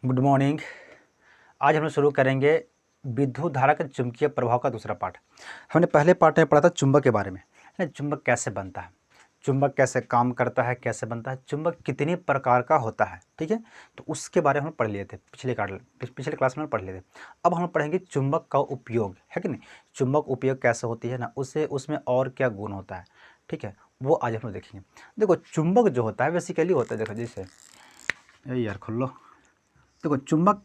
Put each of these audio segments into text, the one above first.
Good morning. आज हम लोग शुरू करेंगे विद्युत धारा के चुंबकीय प्रभाव का दूसरा पार्ट। हमने पहले पार्ट में पढ़ा था चुंबक के बारे में, है ना। चुंबक कैसे बनता है, चुंबक कैसे काम करता है, कैसे बनता है, चुंबक कितनी प्रकार का होता है, ठीक है। तो उसके बारे में हम पढ़ लिए थे पिछले क्लास में पढ़ लिए थे। अब हम पढ़ेंगे चुंबक का उपयोग, है कि नहीं। चुंबक उपयोग कैसे होती है ना, उसमें और क्या गुण होता है, ठीक है, वो आज हम लोग देखेंगे। देखो चुंबक जो होता है बेसिकली होता है, देखो जैसे यार खोल लो। देखो चुंबक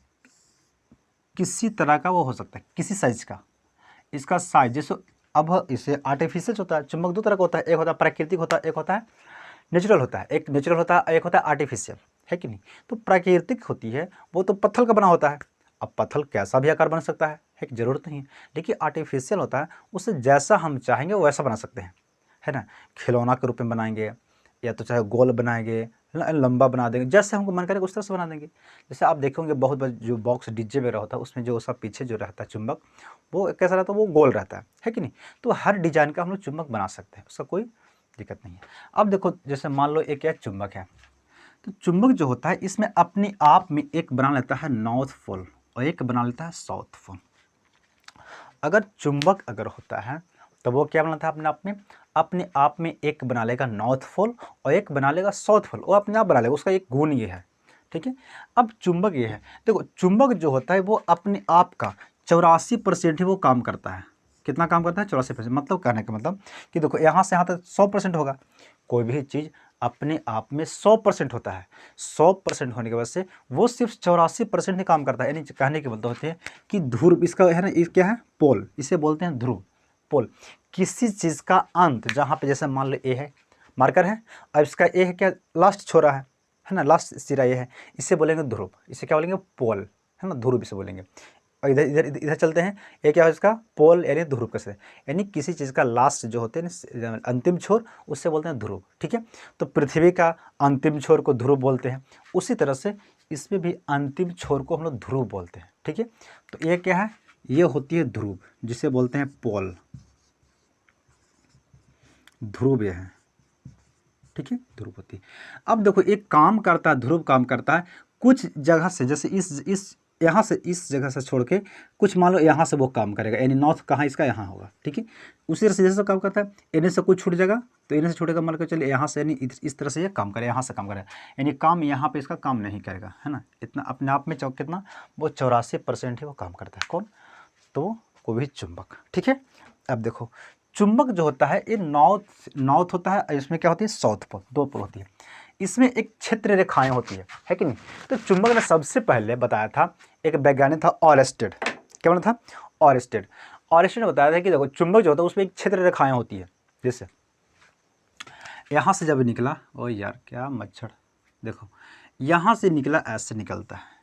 किसी तरह का वो हो सकता है, किसी साइज का। इसका साइज जैसे अब इसे आर्टिफिशियल होता है। चुंबक दो तरह का होता है, एक होता है प्राकृतिक होता है, एक होता है नेचुरल होता है। एक नेचुरल होता है, एक होता है आर्टिफिशियल, है कि नहीं। तो प्राकृतिक होती है वो तो पत्थर का बना होता है। अब पत्थर कैसा भी आकार बन सकता है कि ज़रूरत नहीं है। लेकिन आर्टिफिशियल होता है, उसे जैसा हम चाहेंगे वैसा बना सकते हैं, है ना। खिलौना के रूप में बनाएंगे या तो चाहे गोल बनाएंगे, लंबा बना देंगे, जैसे हमको मन करेगा उस तरह से बना देंगे। जैसे आप देखेंगे बहुत बड़ा जो बॉक्स डीजे वगैरह होता है उसमें जो उसका पीछे जो रहता है चुंबक, वो कैसा रहता है, वो गोल रहता है कि नहीं। तो हर डिजाइन का हम लोग चुंबक बना सकते हैं, उसका कोई दिक्कत नहीं है। अब देखो जैसे मान लो एक चुंबक है, तो चुंबक जो होता है इसमें अपने आप में एक बना लेता है नॉर्थ पोल और एक बना लेता है साउथ पोल। अगर चुंबक अगर होता है तो वो क्या बनाता है अपने आप में एक बना लेगा नॉर्थ पोल और एक बना लेगा साउथ पोल, वो अपने आप बना लेगा। उसका एक गुण ये है, ठीक है। अब चुंबक ये है, देखो चुंबक जो होता है वो अपने आप का 84% ही वो काम करता है। कितना काम करता है? 84%। मतलब कहने का मतलब कि देखो यहाँ से यहाँ तक 100% होगा। कोई भी चीज़ अपने आप में 100% होता है। 100% होने की वजह से वो सिर्फ 84% ही काम करता है। यानी कहने के मतलब होते हैं कि ध्रुव इसका है ना, ये क्या है? पोल, इसे बोलते हैं ध्रुव पोल। किसी चीज़ का अंत जहाँ पे जैसे मान लो ए है, मार्कर है, अब इसका ए है क्या? लास्ट छोरा है ना, लास्ट सिरा ये है, इसे बोलेंगे ध्रुव। इसे क्या बोलेंगे? पोल, है ना, ध्रुव इसे बोलेंगे। और इधर इधर इधर चलते हैं, ये क्या है इसका? पोल यानी ध्रुव कैसे, यानी किसी चीज़ का लास्ट जो होते हैं अंतिम छोर, उससे बोलते हैं ध्रुव, ठीक है। तो पृथ्वी का अंतिम छोर को ध्रुव बोलते हैं। उसी तरह से इसमें भी अंतिम छोर को हम लोग ध्रुव बोलते हैं, ठीक है। तो ये क्या है? ये होती है ध्रुव, जिसे बोलते हैं पोल। ध्रुव ये है, ठीक है, ध्रुव होती है। अब देखो एक काम करता है, ध्रुव काम करता है कुछ जगह से, जैसे इस यहाँ से इस जगह से छोड़ के कुछ मान लो यहाँ से वो काम करेगा, यानी नॉर्थ कहाँ इसका? यहाँ होगा, ठीक है। उसी तरह से जैसे काम करता है, इन्हें से कुछ छूट जाएगा तो इन्हें से छूटेगा, मान के चलिए यहाँ से, यानी इस तरह से ये काम करेगा, यहाँ से काम करेगा, यानी काम यहाँ पे इसका काम नहीं करेगा, है ना। इतना अपने आप में कितना वो 84% ही वो काम करता है। कौन? तो कोई भी चुंबक, ठीक है। अब देखो चुंबक जो होता है ये नॉर्थ होता है, इसमें क्या होती है? साउथ पोल, दो पोल होती है। इसमें एक क्षेत्र रेखाएं होती है कि नहीं। तो चुंबक ने सबसे पहले बताया था, एक वैज्ञानिक था ऑरेस्टेड। क्या बना था? ऑरेस्टेड। ऑरेस्टेड ने बताया था कि देखो चुंबक जो होता है उसमें एक क्षेत्र रेखाएं होती है। जैसे यहाँ से जब निकला, ओ यार क्या मच्छर, देखो यहाँ से निकला, ऐसे निकलता है,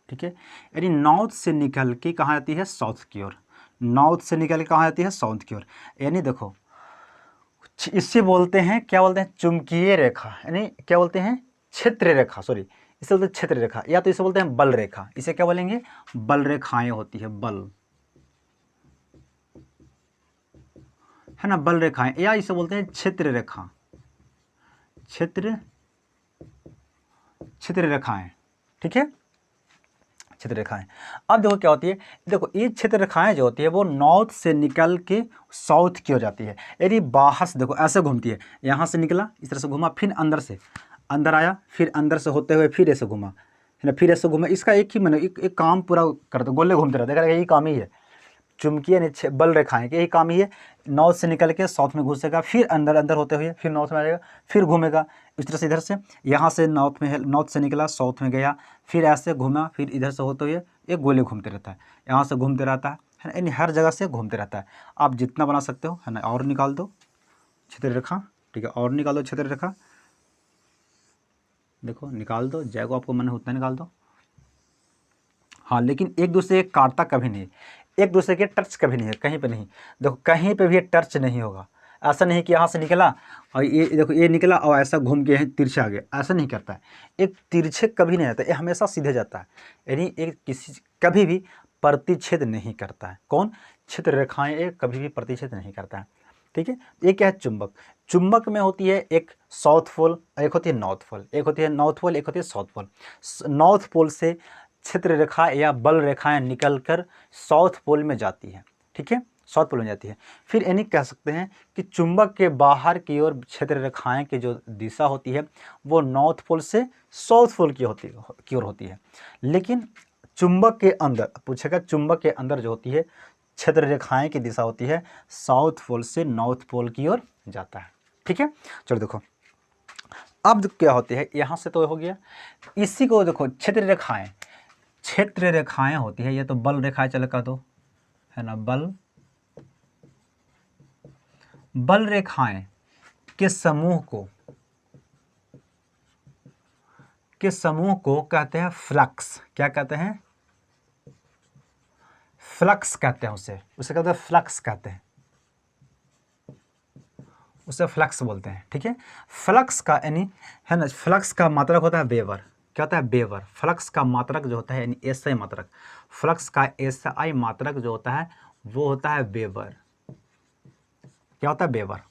ठीक है। यानी नॉर्थ से निकल के कहाँ आती है? साउथ की ओर। नॉर्थ से निकल के कहाँ आती है? साउथ की ओर। यानी देखो इससे बोलते हैं, क्या बोलते हैं? चुंबकीय रेखा, यानी क्या बोलते हैं? क्षेत्र रेखा, सॉरी, इसे बोलते हैं क्षेत्र रेखा, या तो इसे बोलते हैं बल रेखा। इसे क्या बोलेंगे? बल रेखाएं होती है, बल, है ना, बल रेखाएं, या इसे बोलते हैं क्षेत्र रेखा, क्षेत्र क्षेत्र रेखाएं, ठीक है, क्षेत्र रेखाएं। अब देखो क्या होती है, देखो ये क्षेत्र रेखाएं जो होती है वो नॉर्थ से निकल के साउथ की हो जाती है। यदि बाहर से देखो ऐसे घूमती है, यहाँ से निकला, इस तरह से घूमा, फिर अंदर से अंदर आया, फिर अंदर से होते हुए फिर ऐसे घूमा, है ना, फिर ऐसे घूमा। इसका एक ही मैंने एक काम पूरा करते, गोले घूमते रहते हैं, यही काम ही है। चुंबकीय बल रेखाएं के यही काम ही है। नॉर्थ से निकल के साउथ में घुसेगा, फिर अंदर अंदर होते हुए फिर नॉर्थ में आ जाएगा, फिर घूमेगा इस तरह से, इधर से यहाँ से नॉर्थ में है, नॉर्थ से निकला साउथ में गया, फिर ऐसे घूमा, फिर इधर से होते हुए एक गोले घूमते रहता है, यहाँ से घूमते रहता है ना, यानी हर जगह से घूमते रहता है। आप जितना बना सकते हो, है ना, और निकाल दो क्षेत्र रेखा, ठीक है, और निकाल दो क्षेत्र रेखा, देखो निकाल दो, जैको आपको मन है उतना निकाल दो। हाँ, लेकिन एक दूसरे के काटता कभी नहीं, एक दूसरे के टच कभी नहीं है, कहीं पे नहीं। देखो कहीं पे भी टच नहीं होगा। ऐसा नहीं कि यहाँ से निकला और ये देखो ये निकला और ऐसा घूम के तिरछे आ गया, ऐसा नहीं करता है। एक तिरछे कभी नहीं आता, ये हमेशा सीधे जाता है। यानी एक किसी कभी भी प्रतिच्छेद नहीं करता है। कौन? क्षेत्र रेखाएं ये कभी भी प्रतिच्छेद नहीं करता है। ठीक है, ये क्या है? चुंबक। चुंबक में होती है एक साउथ पोल, एक होती है नॉर्थ पोल, एक होती है नॉर्थ पोल, एक होती है साउथ पोल। नॉर्थ पोल से क्षेत्र रेखा या बल रेखाएं निकलकर साउथ पोल में जाती है। ठीक है, साउथ पोल में जाती है। फिर यानी कह सकते हैं कि चुंबक के बाहर की ओर क्षेत्र रेखाएं की जो दिशा होती है वो नॉर्थ पोल से साउथ पोल की ओर होती है। लेकिन चुंबक के अंदर पूछेगा, चुंबक के अंदर जो होती है क्षेत्र रेखाएं की दिशा होती है साउथ पोल से नॉर्थ पोल की ओर जाता है। ठीक है, चलो देखो अब क्या होती है, यहाँ से तो हो गया। इसी को देखो क्षेत्र रेखाएं होती है, ये तो बल रेखाएं चल कर दो है ना, बल रेखाएं के समूह को कहते हैं फ्लक्स। क्या कहते हैं? फ्लक्स कहते हैं उसे कहते हैं फ्लक्स कहते हैं, उसे फ्लक्स बोलते हैं। ठीक है, फ्लक्स का यानी है ना, फ्लक्स का मात्रक होता है वेबर। क्या होता है? वेबर। फ्लक्स का मात्रक जो होता है यानी एसआई मात्रक, फ्लक्स का एसआई मात्रक जो होता है वो होता है वेबर। क्या होता है? वेबर।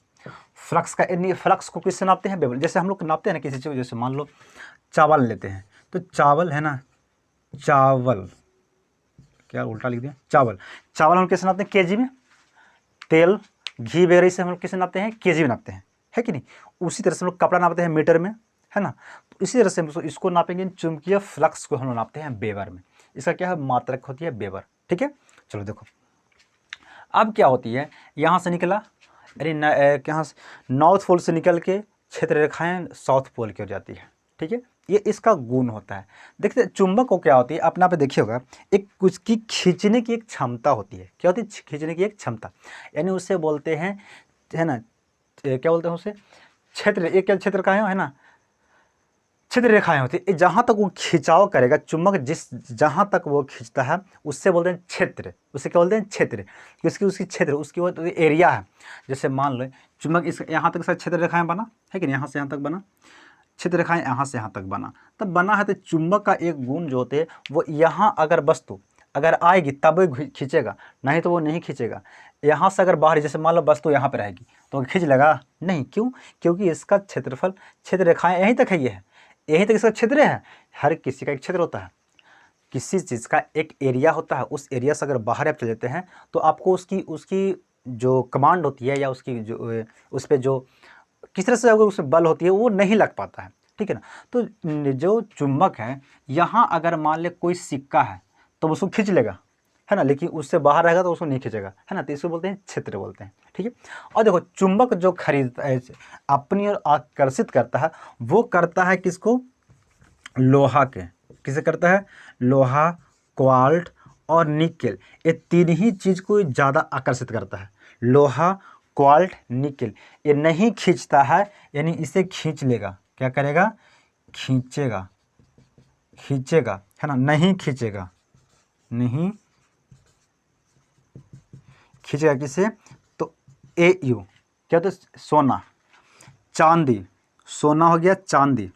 फ्लक्स का यानी फ्लक्स को किससे नापते हैं? वेबर। जैसे हम लोग नापते हैं ना किसी चीज़, जैसे मान लो चावल लेते हैं तो चावल है ना, चावल, क्या उल्टा लिख दिया, चावल हम कैसे नापते हैं? केजी में। तेल, घी वगैरह से हम लोग कैसे नापते हैं? केजी में नापते हैं, है कि नहीं? उसी तरह से हम लोग कपड़ा नापते हैं मीटर में, है ना। तो इसी तरह से हम इसको नापेंगे, चुंबकीय फ्लक्स को हम लोग नापते हैं वेबर में। इसका क्या है? मात्रक होती है वेबर। ठीक है, चलो देखो अब क्या होती है, यहाँ से निकला, अरे यहाँ से नॉर्थ पोल से निकल के क्षेत्र रेखाएं साउथ पोल की ओर जाती है। ठीक है, ये इसका गुण होता है। देखते चुंबक को क्या होती है, अपना पे देखिए होगा, एक उसकी खींचने की एक क्षमता होती है। क्या होती है? खींचने की एक क्षमता, यानी उसे बोलते हैं है ना, क्या बोलते हैं उसे? क्षेत्र। एक क्या क्षेत्र का है ना, क्षेत्र रेखाएं होती है। जहाँ तक वो खिंचाव करेगा चुंबक, जहाँ तक वो खींचता है उससे बोलते हैं क्षेत्र। उसे क्या बोलते हैं? क्षेत्र। उसकी क्षेत्र, उसकी वो एरिया है। जैसे मान लो चुंबक इस यहाँ तक क्षेत्र रेखाएं बना है कि नहीं, यहाँ से यहाँ तक बना क्षेत्र रेखाएं, यहाँ से यहाँ तक बना, तब बना है। तो चुंबक का एक गुण जो होते हैं वो यहाँ अगर वस्तु अगर आएगी तब वो खींचेगा, नहीं तो वो नहीं खींचेगा। यहाँ से अगर बाहर, जैसे मान लो वस्तु यहाँ पे रहेगी तो खींच लेगा नहीं। क्यों? क्योंकि इसका क्षेत्रफल, क्षेत्र रेखाएं यहीं तक है, ये है यहीं तक इसका क्षेत्र है। हर किसी का एक क्षेत्र होता है, किसी चीज़ का एक एरिया होता है। उस एरिया से अगर बाहर आप चले जाते हैं तो आपको उसकी जो कमांड होती है या उसकी जो उस पर जो किस तरह से अगर उसमें बल होती है वो नहीं लग पाता है। ठीक है ना। तो जो चुंबक है, यहाँ अगर मान ले कोई सिक्का है तो उसको खींच लेगा, है ना, लेकिन उससे बाहर रहेगा तो उसको नहीं खींचेगा, है ना। तो इसको बोलते हैं क्षेत्र बोलते हैं। ठीक है, और देखो चुंबक जो खरीदता है, अपनी ओर आकर्षित करता है, वो करता है किसको? लोहा के। किसे करता है? लोहा, क्वार्ट्ज और निकेल, ये तीन ही चीज़ को ज़्यादा आकर्षित करता है। लोहा, क्वार्ट्ज, निकेल, ये नहीं खींचता है, यानी इसे खींच लेगा। क्या करेगा? खींचेगा, है ना, नहीं खींचेगा किसे? तो AU क्या? तो सोना, चांदी, सोना हो गया चांदी,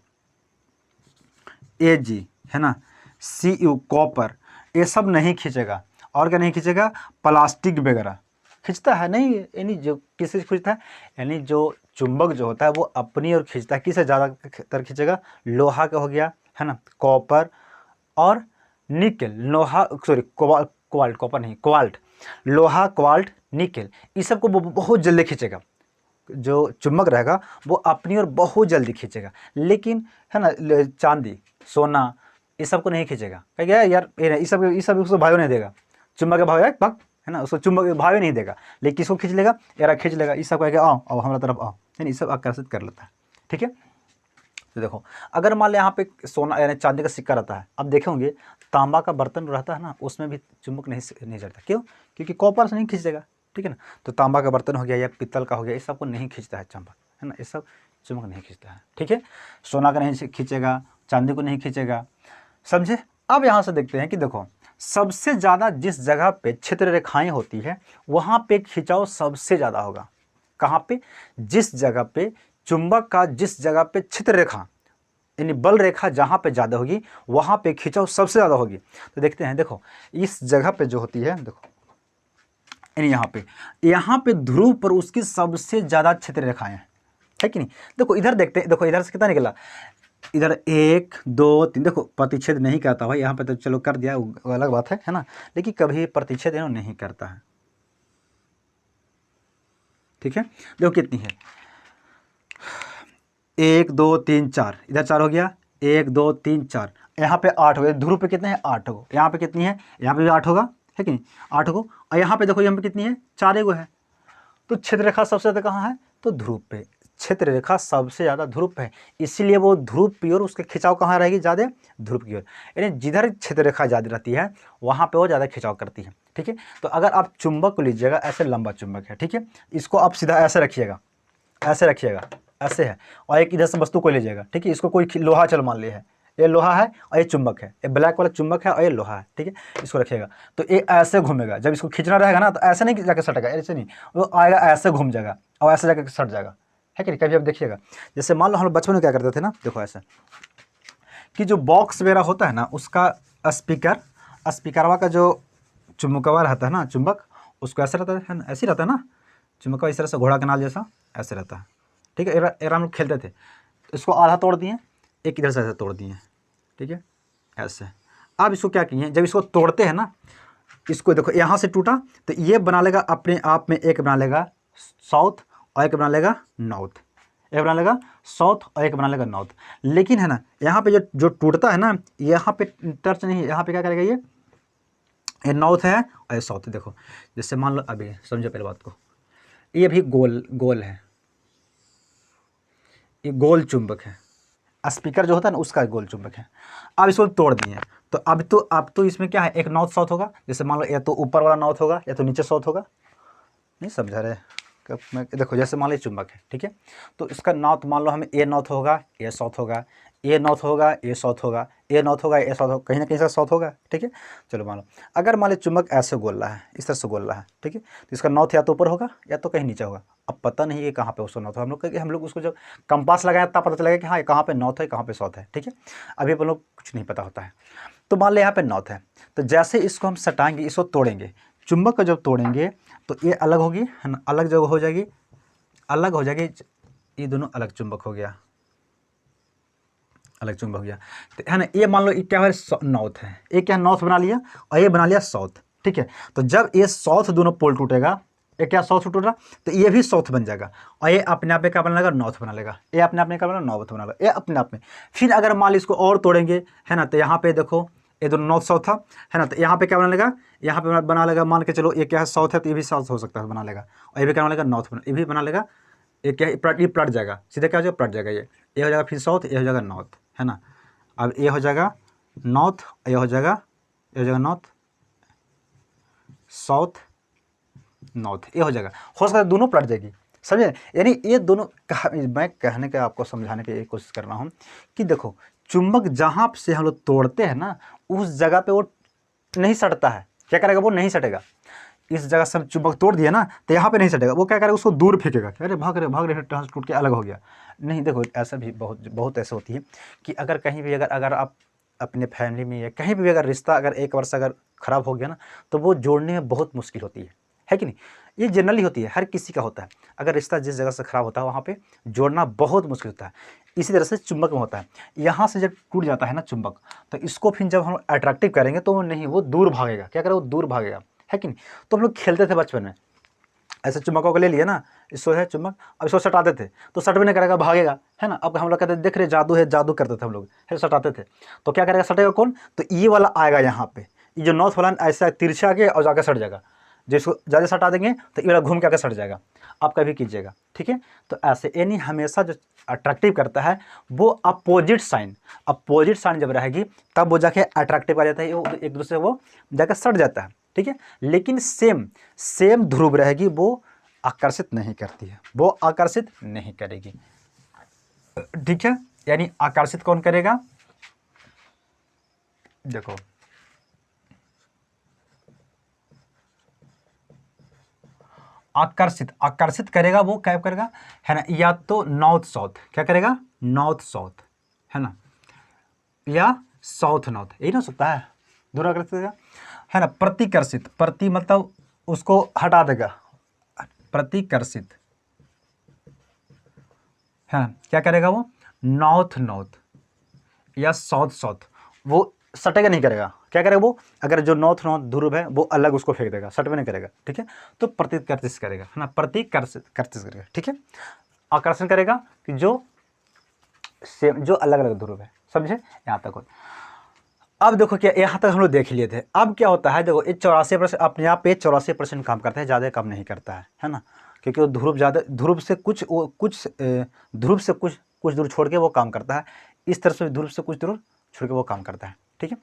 AG है ना, CU कॉपर, ये सब नहीं खींचेगा। और क्या नहीं खींचेगा? प्लास्टिक वगैरह खींचता है नहीं, यानी जो किसे खींचता है, यानी जो चुंबक जो होता है वो अपनी ओर खींचता है। किसे ज़्यादातर खींचेगा? लोहा का हो गया, है ना, कॉपर और निकेल। लोहा, सॉरी क्वाल्ट, कॉपर नहीं, क्वाल्ट, लोहा, क्वाल्ट, निकेल, इस सब को बहुत जल्दी खींचेगा। जो चुंबक रहेगा वो अपनी ओर बहुत जल्दी खींचेगा। लेकिन है ना, चांदी, सोना, ये सब को नहीं खींचेगा। कहेगा यार ये सब उसको भाव नहीं देगा, चुंबक का भाव है पक, है ना, उसको चुंबक भाव ही नहीं देगा। लेकिन किसको खींच लेगा? यार खींच लेगा, इस सब कहेगा आओ आओ हमारा तरफ आओ, यानी इस सब आकर्षित कर लेता है। ठीक है, तो देखो अगर मान लो यहाँ पे सोना यानी चांदी का सिक्का रहता है, अब देखे होंगे तांबा का बर्तन रहता है ना, उसमें भी चुंबक नहीं चलता। क्यों? क्योंकि कॉपर से नहीं खींचेगा। ठीक है ना, तो तांबा का बर्तन हो गया या पीतल का हो गया, इस सब को नहीं खींचता है चुंबक, है ना, ये सब चुंबक नहीं खींचता है। ठीक है, सोना का नहीं खींचेगा, चांदी को नहीं खींचेगा, समझे। अब यहाँ से देखते हैं कि देखो सबसे ज़्यादा जिस जगह पे क्षेत्र रेखाएं होती है वहाँ पे खिंचाव सबसे ज़्यादा होगा। कहाँ पे? जिस जगह पे चुंबक का, जिस जगह पे क्षेत्र रेखा यानी बल रेखा जहाँ पे ज़्यादा होगी वहाँ पे खिंचाव सबसे ज़्यादा होगी। तो देखते हैं, देखो इस जगह पे जो होती है, देखो यानी यहाँ पे ध्रुव पर उसकी सबसे ज़्यादा क्षेत्र रेखाएं हैं, है कि नहीं। देखो इधर देखते हैं, देखो इधर से कितना निकला, इधर 1 2 3, देखो प्रतिच्छेद नहीं करता भाई, यहाँ पे तो चलो कर दिया, वो अलग बात है ना, लेकिन कभी प्रतिच्छेद नहीं करता है, ठीक है। देखो कितनी है, 1 2 3 4, इधर 4 हो गया, 1 2 3 4, यहाँ पे 8 हो गया, ध्रुव पे कितने हैं 8 हो, यहाँ पे कितनी है, यहाँ पे भी 8 होगा, है कि नहीं 8 हो, और यहाँ पे देखो यहाँ पे कितनी है 4 एगो है। तो क्षेत्र रेखा सबसे ज़्यादा कहाँ है, तो ध्रुव पे, क्षेत्र रेखा सबसे ज़्यादा ध्रुव पे है, इसीलिए वो ध्रुव की ओर उसके खिंचाव कहाँ रहेगी ज़्यादा, ध्रुव की ओर, यानी जिधर क्षेत्र रेखा ज़्यादा रहती है वहाँ पे वो ज़्यादा खिंचाव करती है, ठीक है। तो अगर आप चुंबक को लीजिएगा, ऐसे लंबा चुंबक है, ठीक है, इसको आप सीधा ऐसे रखिएगा, ऐसे रखिएगा, ऐसे है, और एक इधर से वस्तु को लीजिएगा, ठीक है, इसको कोई लोहा चलो मान लिया है, ये लोहा है और ये चुंबक है, ये ब्लैक वाला चुंबक है और ये लोहा है, ठीक है, इसको रखिएगा। तो ये ऐसे घूमेगा, जब इसको खींचना रहेगा ना तो ऐसे नहीं जाकर सटेगा, ऐसे नहीं, वो आएगा ऐसे घूम जाएगा और ऐसे जाकर सट जाएगा, है कि नहीं। कभी आप देखिएगा, जैसे मान लो हम लोग बचपन में क्या करते थे ना, देखो ऐसे कि जो बॉक्स वगैरह होता है ना, उसका स्पीकरवा का जो चुंबकवा रहता है ना, चुंबक उसको ऐसे रहता है ना, ऐसे रहता है ना चुंबकवा, इस तरह से घोड़ा के नाल जैसा ऐसे रहता है, ठीक है। एरा हम लोग खेलते थे, इसको आधा तोड़ दिए, एक इधर से ऐसे तोड़ दिए, ठीक है, ऐसे। अब इसको क्या किए, जब इसको तोड़ते हैं ना, इसको देखो यहाँ से टूटा तो ये बना लेगा अपने आप में, एक बना लेगा साउथ और एक बना लेगा नॉर्थ, एक बना लेगा साउथ और एक बना लेगा नॉर्थ। लेकिन है ना यहाँ पे जो टूटता है ना, यहाँ पे टच नहीं है, यहाँ पे क्या करेगा, ये नॉर्थ है और ये साउथ। देखो जैसे मान लो, अभी समझो पहले बात को, ये भी गोल है, ये गोल चुंबक है, स्पीकर जो होता है ना उसका गोल चुंबक है। अब इसको तोड़ दिए, तो अब तो इसमें क्या है, एक नॉर्थ साउथ होगा, जैसे मान लो या तो ऊपर वाला नॉर्थ होगा या तो नीचे साउथ होगा, नहीं समझा रहे कब मैं, देखो जैसे मान लो चुंबक है, ठीक है, तो इसका नॉर्थ मान लो हमें ए नॉर्थ होगा, ए साउथ होगा, ए नॉर्थ होगा, ए साउथ होगा, ए नॉर्थ होगा, ए साउथ होगा, कहीं ना कहीं से साउथ होगा, ठीक है। चलो मान लो, अगर मान लो चुंबक ऐसे गोल रहा है, इस तरह से गोल रहा है, ठीक है, तो इसका नॉर्थ या तो ऊपर होगा या तो कहीं नीचे होगा। अब पता नहीं है कहाँ पे उसका नॉर्थ है, हम लोग उसको जब कंपास लगाया तब पता चलेगा कि हाँ कहाँ पे नॉर्थ है कहाँ पे साउथ है, ठीक है। अभी हम लोग कुछ नहीं पता होता है। तो मान लो यहाँ पे नॉर्थ है, तो जैसे इसको हम सटाएंगे, इसको तोड़ेंगे, चुंबक को जब तोड़ेंगे तो ये अलग होगी, है ना, अलग जगह हो जाएगी, अलग हो जाएगी, ये दोनों अलग चुंबक हो गया, अलग चुंबक हो गया, तो है ना। ये मान लो ये क्या है, नॉर्थ है, ये क्या नॉर्थ बना लिया और ये बना लिया साउथ, ठीक है। तो जब ये साउथ दोनों पोल टूटेगा, ये क्या साउथ टूट रहा, तो ये भी साउथ बन जाएगा और ये अपने आप में क्या बना लेगा, नॉर्थ बना लेगा, ये अपने आप में क्या बना, नॉर्थ बना लेगा, ये अपने आप में। फिर अगर मान लो इसको और तोड़ेंगे, है ना, तो यहाँ पे देखो ये दोनों नॉर्थ साउथ था, है ना, तो यहाँ पे क्या बना लेगा, यहाँ पे बना लेगा, मान के चलो ये क्या है साउथ है, तो ये भी साउथ हो सकता है बना लेगा, और ये भी क्या बना लेगा, नॉर्थ ये भी बना लेगा। ये क्या है, ये पलट जाएगा, सीधा क्या हो जाएगा, पलट जाएगा, ये हो जाएगा फिर साउथ, ये हो जाएगा नॉर्थ, है ना। अब ये हो जाएगा नॉर्थ, ये हो जाएगा नॉर्थ साउथ नॉर्थ, ये हो जाएगा, हो सकता है दोनों पलट जाएगी, समझे। यानी ये दोनों मैं कहने का आपको समझाने की कोशिश कर रहा हूँ कि देखो चुंबक जहाँ से हम लोग तोड़ते हैं ना, उस जगह पे वो नहीं सटता है, क्या करेगा, वो नहीं सटेगा। इस जगह से हम चुंबक तोड़ दिया ना, तो यहाँ पे नहीं सटेगा, वो क्या करेगा, उसको दूर फेंकेगा, अरे भाग रहे टूट के अलग हो गया। नहीं, देखो ऐसा भी बहुत ऐसा होती है कि अगर कहीं भी अगर आप अपने फैमिली में या कहीं भी अगर रिश्ता अगर एक वर्ष अगर ख़राब हो गया ना, तो वो जोड़ने में बहुत मुश्किल होती है कि नहीं। ये जनरली होती है, हर किसी का होता है, अगर रिश्ता जिस जगह से ख़राब होता है वहाँ पे जोड़ना बहुत मुश्किल होता है। इसी तरह से चुंबक में होता है, यहाँ से जब टूट जाता है ना चुंबक, तो इसको फिर जब हम अट्रैक्टिव करेंगे तो वो नहीं, वो दूर भागेगा, क्या करेगा, वो दूर भागेगा, है कि नहीं। तो हम लोग खेलते थे बचपन में, ऐसे चुंबकों को ले लिया ना, इसको है चुंबक, अब इसको सटाते थे तो सट भी नहीं करेगा, भागेगा, है ना। अब हम लोग कहते देख रहे जादू है, जादू करते थे हम लोग, है सटाते थे, तो क्या करेगा, सटेगा कौन, तो ये वाला आएगा यहाँ पे, ये जो नॉर्थ वाला ऐसा तिरछा के और जाकर सट जाएगा, जिसको ज़्यादा सटा देंगे तो ये वाला घूम के आकर सट जाएगा। आप कभी कीजिएगा, ठीक है। तो ऐसे यानी हमेशा जो अट्रैक्टिव करता है वो अपोजिट साइन जब रहेगी तब वो जाके अट्रैक्टिव आ जाता है, वो एक दूसरे वो जाकर सट जाता है, ठीक है। लेकिन सेम ध्रुव रहेगी, वो आकर्षित नहीं करती है, वो आकर्षित नहीं करेगी, ठीक है। यानी आकर्षित कौन करेगा, देखो आकर्षित करेगा, वो क्या करेगा, है ना, या तो नॉर्थ साउथ, क्या करेगा, नॉर्थ साउथ, है ना, या साउथ नॉर्थ, यही ना सकता है ध्रुवाकर्षित है ना। प्रतिकर्षित, प्रति मतलब उसको हटा देगा, प्रतिकर्षित है ना, क्या करेगा वो, नॉर्थ नॉर्थ या साउथ साउथ, वो सटेगा नहीं करेगा, क्या करेगा वो, अगर जो नॉर्थ नॉर्थ ध्रुव है वो अलग उसको फेंक देगा, सट में नहीं करेगा, ठीक है। तो प्रतिकर्षित करेगा है ना, प्रतिकर्षित कर्षित करेगा, ठीक है। आकर्षण करेगा कि जो सेम, जो अलग अलग ध्रुव है, समझे यहाँ तक हो। अब देखो क्या, यहाँ तक हम लोग देख लिए थे। अब क्या होता है, देखो ये 84% अपने आप पे 84% काम करता है, ज़्यादा काम नहीं करता है ना, क्योंकि वो ध्रुव ज़्यादा, ध्रुव से कुछ वो कुछ ध्रुव से कुछ कुछ दूर छोड़ के वो काम करता है, इस तरह से ध्रुव से कुछ दूर छोड़ के वो काम करता है, ठीक है।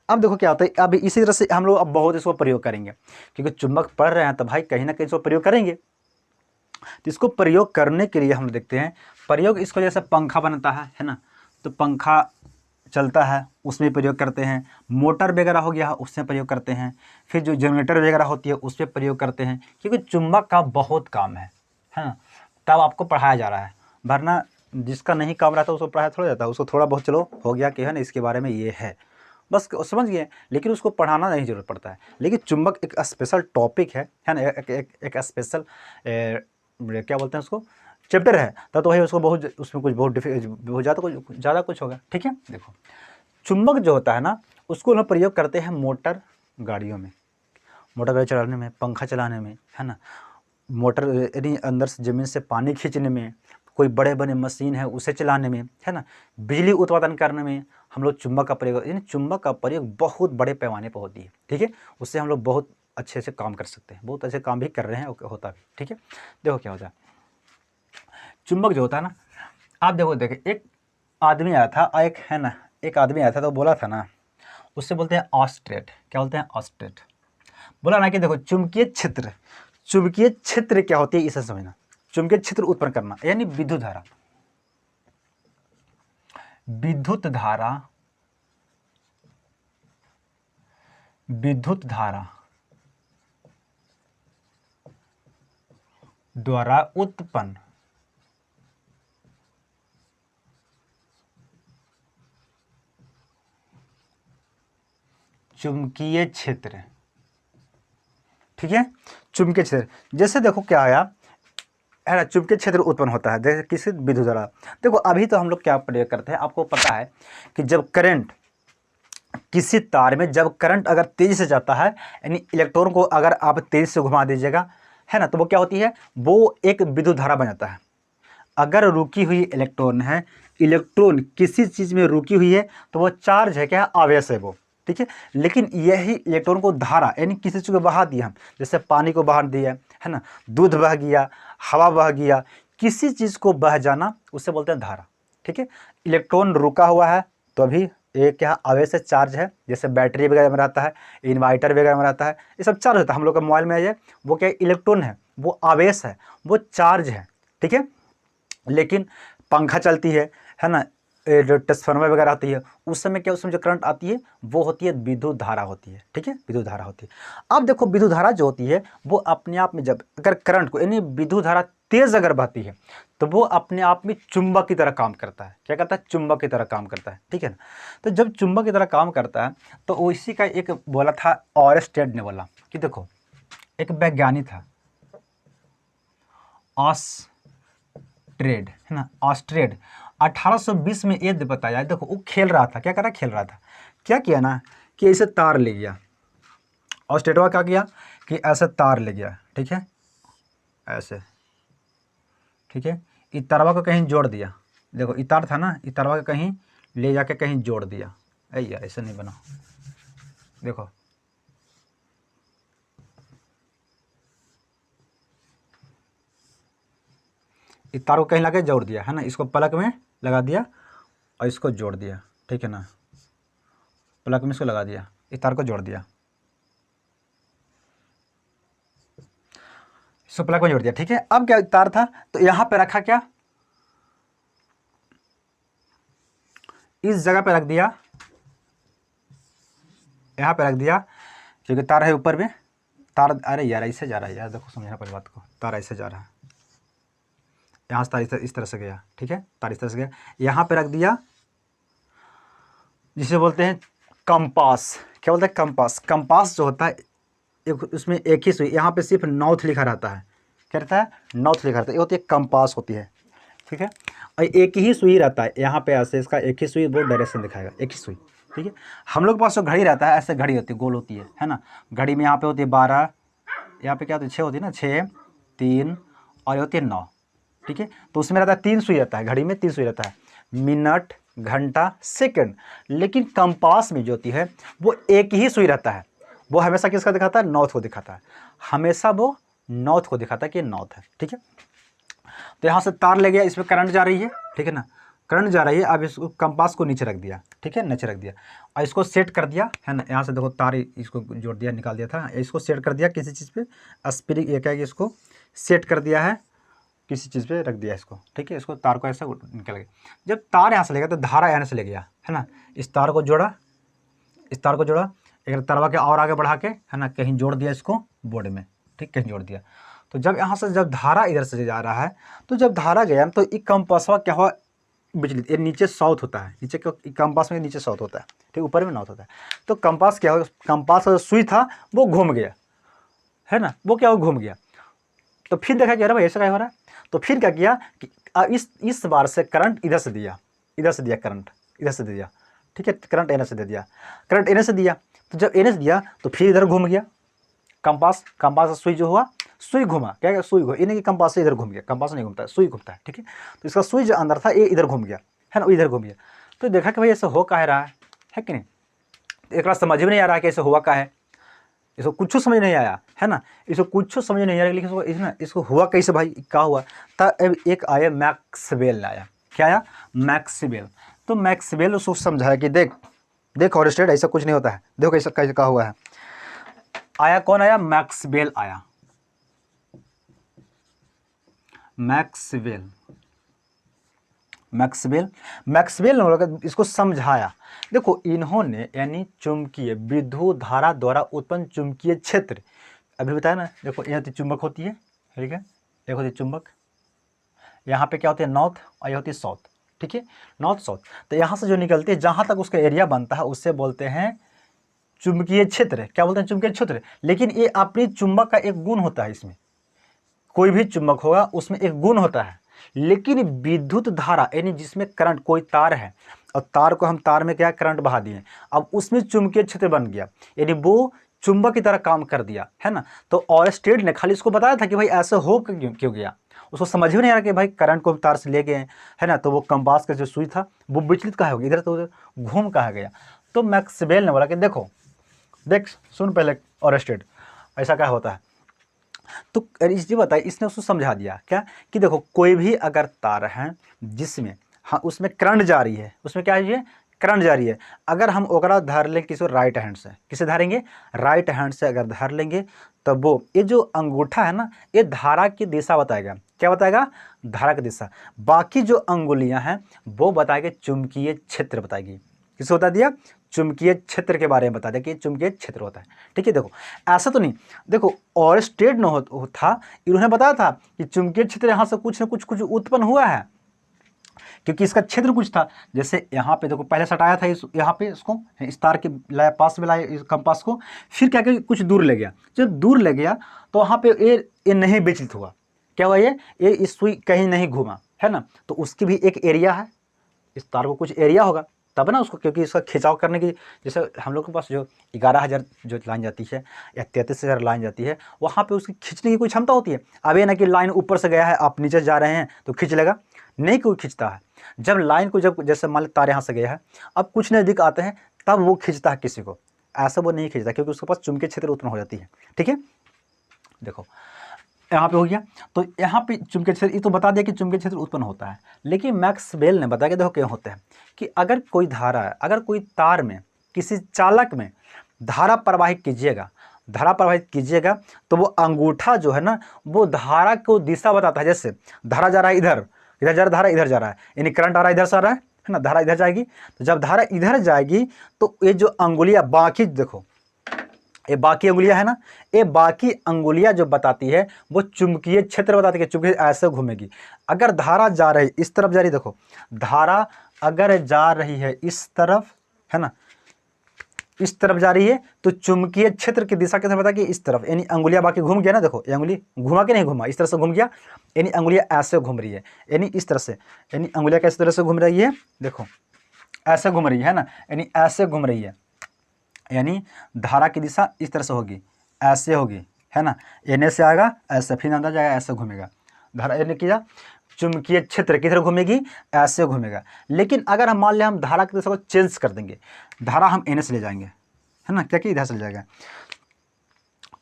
अब देखो क्या होता है, अब इसी तरह से हम लोग अब बहुत इसको प्रयोग करेंगे, क्योंकि चुंबक पढ़ रहे हैं तो भाई कहीं ना कहीं इसको प्रयोग करेंगे। तो इसको प्रयोग करने के लिए हम देखते हैं प्रयोग, इसको जैसे पंखा बनता है ना, तो पंखा चलता है उसमें प्रयोग करते हैं, मोटर वगैरह हो गया उसमें प्रयोग करते हैं, फिर जो जनरेटर वगैरह होती है उसमें प्रयोग करते हैं, क्योंकि चुंबक का बहुत काम है ना, तब आपको पढ़ाया जा रहा है, वरना जिसका नहीं काम रहता उसको पढ़ाया थोड़ा जाता है, उसको थोड़ा बहुत चलो हो गया कि है ना इसके बारे में ये है, बस समझ गए, लेकिन उसको पढ़ाना नहीं जरूरत पड़ता है। लेकिन चुंबक एक स्पेशल टॉपिक है ना, एक स्पेशल क्या बोलते हैं उसको, चैप्टर है, तब तो भाई उसको बहुत, उसमें कुछ बहुत ज़्यादा कुछ होगा, ठीक है। देखो चुंबक जो होता है ना, उसको हम प्रयोग करते हैं मोटर गाड़ियों में, मोटर गाड़ी चलाने में, पंखा चलाने में, है ना, मोटर यानी अंदर से ज़मीन से पानी खींचने में, कोई बड़े बड़े मशीन है उसे चलाने में, है ना, बिजली उत्पादन करने में हम लोग चुंबक का प्रयोग, यानी चुंबक का प्रयोग बहुत बड़े पैमाने पर होती है, ठीक है। उससे हम लोग बहुत अच्छे से काम कर सकते हैं, बहुत अच्छे काम भी कर रहे हैं, होता भी, ठीक है। देखो क्या होता है, चुंबक जो होता है ना, आप देखो एक आदमी आया था, एक है ना, एक आदमी आया था तो बोला था ना, उससे बोलते हैं ऑस्ट्रेट, क्या बोलते हैं ऑस्ट्रेट, बोला ना कि देखो चुंबकीय क्षेत्र, चुंबकीय क्षेत्र क्या होती है इसे समझना, चुंबकीय क्षेत्र उत्पन्न करना यानी विद्युत धारा, विद्युत धारा, विद्युत धारा द्वारा उत्पन्न चुंबकीय क्षेत्र, ठीक है। चुंबकीय क्षेत्र जैसे देखो क्या आया है ना, चुंबकीय क्षेत्र उत्पन्न होता है जैसे किसी विद्युत धारा। देखो अभी तो हम लोग क्या प्रयोग करते हैं, आपको पता है कि जब करंट, किसी तार में जब करंट अगर तेजी से जाता है, यानी इलेक्ट्रॉन को अगर आप तेजी से घुमा दीजिएगा, है ना, तो वो क्या होती है, वो एक विद्युत धारा बन जाता है। अगर रुकी हुई इलेक्ट्रॉन है, इलेक्ट्रॉन किसी चीज़ में रुकी हुई है तो वो चार्ज है, क्या आवेश है वो, ठीक है। लेकिन यही इलेक्ट्रॉन को धारा, यानी किसी चीज़ को बहा दिया हम, जैसे पानी को बहा दिया है ना, दूध बह गया, हवा बह गया, किसी चीज़ को बह जाना उसे बोलते हैं धारा, ठीक है। इलेक्ट्रॉन रुका हुआ है तो अभी एक क्या आवेश है, चार्ज है, जैसे बैटरी वगैरह में रहता है, इन्वर्टर वगैरह में रहता है, ये सब चार्ज होता है। हम लोग का मोबाइल में है वो क्या इलेक्ट्रॉन है, वो आवेश है, वो चार्ज है, ठीक है। लेकिन पंखा चलती है ना, जो ट्रांसफार्मर वगैरह आती है उस समय क्या, उसमें जो करंट आती है वो होती है विद्युत धारा होती है, ठीक है, विद्युत धारा होती है। अब देखो विद्युत धारा जो होती है वो अपने आप में, जब अगर करंट को यानी विद्युत धारा तेज अगर बहती है तो वो अपने आप में चुंबक की तरह काम करता है, क्या करता है, चुंबक की तरह काम करता है, ठीक है ना। तो जब चुंबक की तरह काम करता है तो वो इसी का एक बोला था ऑरेस्टेड ने बोला कि देखो एक वैज्ञानिक था ऑस्ट्रेड, है ना, ऑस्ट्रेड 1820 में ये बताया, देखो वो खेल रहा था, क्या कर रहा, खेल रहा था, क्या किया ना कि ऐसे तार ले गया, ऑस्ट्रेडवा क्या किया कि ऐसे तार ले गया, ठीक है, ऐसे, ठीक है, इतारवा को कहीं जोड़ दिया, देखो इतार था ना, इतारवा को कहीं ले जाके कहीं जोड़ दिया, यार ऐसे नहीं बना, देखो इस तार को कहीं लगा जोड़ दिया, है ना, इसको प्लग में लगा दिया और इसको जोड़ दिया, ठीक है ना, प्लग में इसको लगा दिया, इस तार को जोड़ दिया, इसको प्लग में जोड़ दिया, ठीक है। अब क्या तार था तो यहाँ पे रखा, क्या इस जगह पे रख दिया, यहाँ पे रख दिया, क्योंकि तार है ऊपर में, तार, अरे यार ऐसे जा रहा है यार, देखो समझना पड़ेगा बात को, तार ऐसे जा रहा है, यहाँ से तार इस तरह से गया, ठीक है, तार इस तरह से गया, यहाँ पे रख दिया, जिसे बोलते हैं कंपास। क्या बोलते हैं? कंपास। कंपास जो होता है एक, उसमें एक ही सुई, यहाँ पे सिर्फ नॉर्थ लिखा रहता है। क्या रहता है? नॉर्थ लिखा रहता है। ये होती है कंपास होती है, ठीक है। और एक ही सुई रहता है यहाँ पे, ऐसे इसका एक ही सुई, वो डायरेक्शन दिखाएगा, एक ही सुई, ठीक है। हम लोग के पास जो घड़ी रहता है, ऐसे घड़ी होती है, गोल होती है ना। घड़ी में यहाँ पे होती है 12, यहाँ पे क्या होती है 6 होती है ना, 6, 3 और ये होती है 9, ठीक है। तो उसमें रहता है 3 सुई रहता है, घड़ी में 3 सुई रहता है, मिनट, घंटा, सेकंड। लेकिन कंपास में जो होती है वो एक ही सुई रहता है, वो हमेशा किसका दिखाता है? नॉर्थ को दिखाता है, हमेशा वो नॉर्थ को दिखाता है कि नॉर्थ है, ठीक है। तो यहाँ से तार ले गया, इसमें करंट जा रही है, ठीक है ना, करंट जा रही है। अब इसको कंपास को नीचे रख दिया, ठीक है, नीचे रख दिया और इसको सेट कर दिया, है ना। यहाँ से देखो तार इसको जोड़ दिया, निकाल दिया था, इसको सेट कर दिया किसी चीज़ पे, स्प्रिंग ये क्या है कि इसको सेट कर दिया है, किसी चीज़ पे रख दिया इसको, ठीक है। इसको तार को ऐसे निकल गया। जब तार यहाँ से ले गया तो धारा यहाँ से ले गया, है ना। इस तार को जोड़ा, इस तार को जोड़ा, एक तरवा के और आगे बढ़ा के, है ना, कहीं जोड़ दिया इसको बोर्ड में, ठीक, कहीं जोड़ दिया। तो जब यहाँ से जब धारा इधर से जा रहा है, तो जब धारा गया तो एक कंपासवा क्या हुआ? बिजली, ये नीचे साउथ होता है, नीचे कंपास में नीचे साउथ होता है, ठीक, ऊपर में नॉर्थ होता है। तो कंपास क्या हो, कंपास का जो सुई था वो घूम गया, है ना, वो क्या हो, घूम गया। तो फिर देखा कि अरे भाई ऐसा क्या हो रहा है। तो फिर क्या किया कि इस बार से करंट इधर से दिया, इधर से दिया करंट, इधर से दे दिया, ठीक है, करंट एनए से दे दिया, करंट एनए से दिया। तो जब एनए से दिया तो फिर इधर घूम गया कंपास, कंपास का सुई जो हुआ, सुई घुमा, क्या क्या सुई घुमा, ये नहीं कि कंपास से इधर घूम गया, कंपास नहीं घूमता है, सुई घूमता है, ठीक है। तो इसका सुई जो अंदर था ये इधर घूम गया, है ना, इधर घूम गया। तो देखा कि भाई ऐसा हो कह रहा है कि नहीं। तो एक बार समझ में नहीं आ रहा है कि ऐसे हुआ क्या है, इसको कुछ समझ नहीं आया, है ना, इसको कुछ समझ नहीं आ रहा, लेकिन इसको हुआ कैसे भाई, क्या हुआ। तब एक आया मैक्सवेल आया, क्या आया? मैक्सवेल। तो मैक्सवेल उसको समझाया कि देख देख और स्टेट ऐसा कुछ नहीं होता है, देखो कैसा कैसे कहा हुआ है। आया कौन आया? मैक्सवेल आया, मैक्सवेल। मैक्सवेल, मैक्सवेल ने इसको समझाया। देखो इन्होंने यानी चुंबकीय विद्युत धारा द्वारा उत्पन्न चुंबकीय क्षेत्र, अभी बताया ना, देखो यह चुंबक होती है, ठीक है, एक होती है चुंबक, यहाँ पे क्या होती है नॉर्थ और ये होती है साउथ, ठीक है, नॉर्थ साउथ। तो यहाँ से जो निकलती है जहाँ तक उसका एरिया बनता है उससे बोलते हैं चुंबकीय क्षेत्र। क्या बोलते हैं? चुंबकीय क्षेत्र। लेकिन ये अपनी चुंबक का एक गुण होता है, इसमें कोई भी चुंबक होगा उसमें एक गुण होता है। लेकिन विद्युत धारा यानी जिसमें करंट, कोई तार है और तार को हम तार में क्या करंट बहा दिए, अब उसमें चुंबकीय क्षेत्र बन गया, यानी वो चुंबक की तरह काम कर दिया, है ना। तो ऑयस्टेड ने खाली इसको बताया था कि भाई ऐसा हो क्यों गया, उसको समझ में नहीं आ रहा कि भाई करंट को तार से ले गए, है ना। तो वो कंपास का जो सुई था वो विचलित कहाँ हो गया, इधर तो उधर घूम कहाँ गया। तो मैक्सवेल ने बोला कि देखो देख सुन पहले ऑयस्टेड, ऐसा क्या होता है। तो ये बताइए, इसने उसको समझा दिया क्या कि देखो कोई भी अगर तार है जिसमें हाँ उसमें करंट जा रही है, उसमें क्या है, करंट जा रही है, अगर हम ओकरा धर लें किसी राइट हैंड से, किसे धरेंगे? राइट हैंड से अगर धर लेंगे तब वो ये जो अंगूठा है ना ये धारा की दिशा बताएगा। क्या बताएगा? धारा की दिशा। बाकी जो अंगुलियां हैं वो बताएंगे चुंबकीय क्षेत्र बताएगी। किसे बता दिया? चुंबकीय क्षेत्र के बारे में बता दिया कि चुंबकीय क्षेत्र होता है, ठीक है। देखो ऐसा तो नहीं, देखो ऑयस्टेड न था, इन्होंने बताया था कि चुंबकीय क्षेत्र यहाँ से कुछ न कुछ उत्पन्न हुआ है, क्योंकि इसका क्षेत्र कुछ था। जैसे यहाँ पे देखो पहले सटाया था यहाँ पे इसको, इस तार के लाया पास में लाया इस कंपास को, फिर क्या कि कुछ दूर ले गया। जब दूर ले गया तो वहाँ पे ये नहीं विचलित हुआ। क्या हुआ? ये इस सुई कहीं नहीं घूमा, है ना। तो उसकी भी एक एरिया है, इस तार को कुछ एरिया होगा तब ना उसको, क्योंकि इसका खिंचाव करने की, जैसे हम लोग के पास जो 11,000 जो लाइन जाती है या 33,000 लाइन जाती है, वहाँ पे उसकी खींचने की कोई क्षमता होती है। अब ये ना कि लाइन ऊपर से गया है आप नीचे जा रहे हैं तो खींच लेगा, नहीं कोई खींचता है। जब लाइन को जब जैसे मान लो तार यहाँ से गया है, अब कुछ नज़दीक आते हैं तब वो खींचता है किसी को, ऐसा वो नहीं खींचता क्योंकि उसके पास चुंबकीय क्षेत्र उत्पन्न हो जाती है, ठीक है। देखो यहाँ पे हो गया, तो यहाँ पे चुंबकीय क्षेत्र, ये तो बता दिया कि चुंबकीय क्षेत्र उत्पन्न होता है। लेकिन मैक्सवेल ने बताया कि देखो क्या होता है कि अगर कोई धारा है, अगर कोई तार में किसी चालक में धारा प्रवाहित कीजिएगा, धारा प्रवाहित कीजिएगा तो वो अंगूठा जो है ना वो धारा को दिशा बताता है। जैसे धारा जा रहा है इधर, इधर जा रहा है, धारा इधर जा रहा है, यानी करंट आ रहा है इधर से आ रहा है ना, धारा इधर जाएगी। तो जब धारा इधर जाएगी तो ये जो अंगुलियाँ बाकी, देखो ये बाकी अंगुलियां है ना, ये बाकी अंगुलियां जो बताती है वो चुंबकीय क्षेत्र बताती है, चुंबकीय ऐसे घूमेगी। अगर धारा जा रही इस तरफ जा रही, देखो धारा अगर जा रही है इस तरफ, है ना, इस तरफ जा रही है तो चुंबकीय क्षेत्र की दिशा किस पता कि इस तरफ, यानी अंगुलियां बाकी घूम गया ना, देखो ये अंगुली घुमा के नहीं घुमा, इस तरह से घूम गया, यानी अंगुलियां ऐसे घूम रही है, यानी इस तरह से, यानी अंगुलियां किस तरह से घूम रही है, देखो ऐसे घूम रही है ना, यानी ऐसे घूम रही है, यानी धारा की दिशा इस तरह से होगी, ऐसे होगी, है ना, एने से आएगा ऐसे, फिर अंदर जाएगा ऐसे घूमेगा, धारा यानी किया चुंबकीय क्षेत्र किधर घूमेगी, ऐसे घूमेगा। लेकिन अगर हम मान लें हम धारा की दिशा को चेंज कर देंगे, धारा हम एने से ले जाएंगे, है ना, क्या कि इधर से ले जाएगा,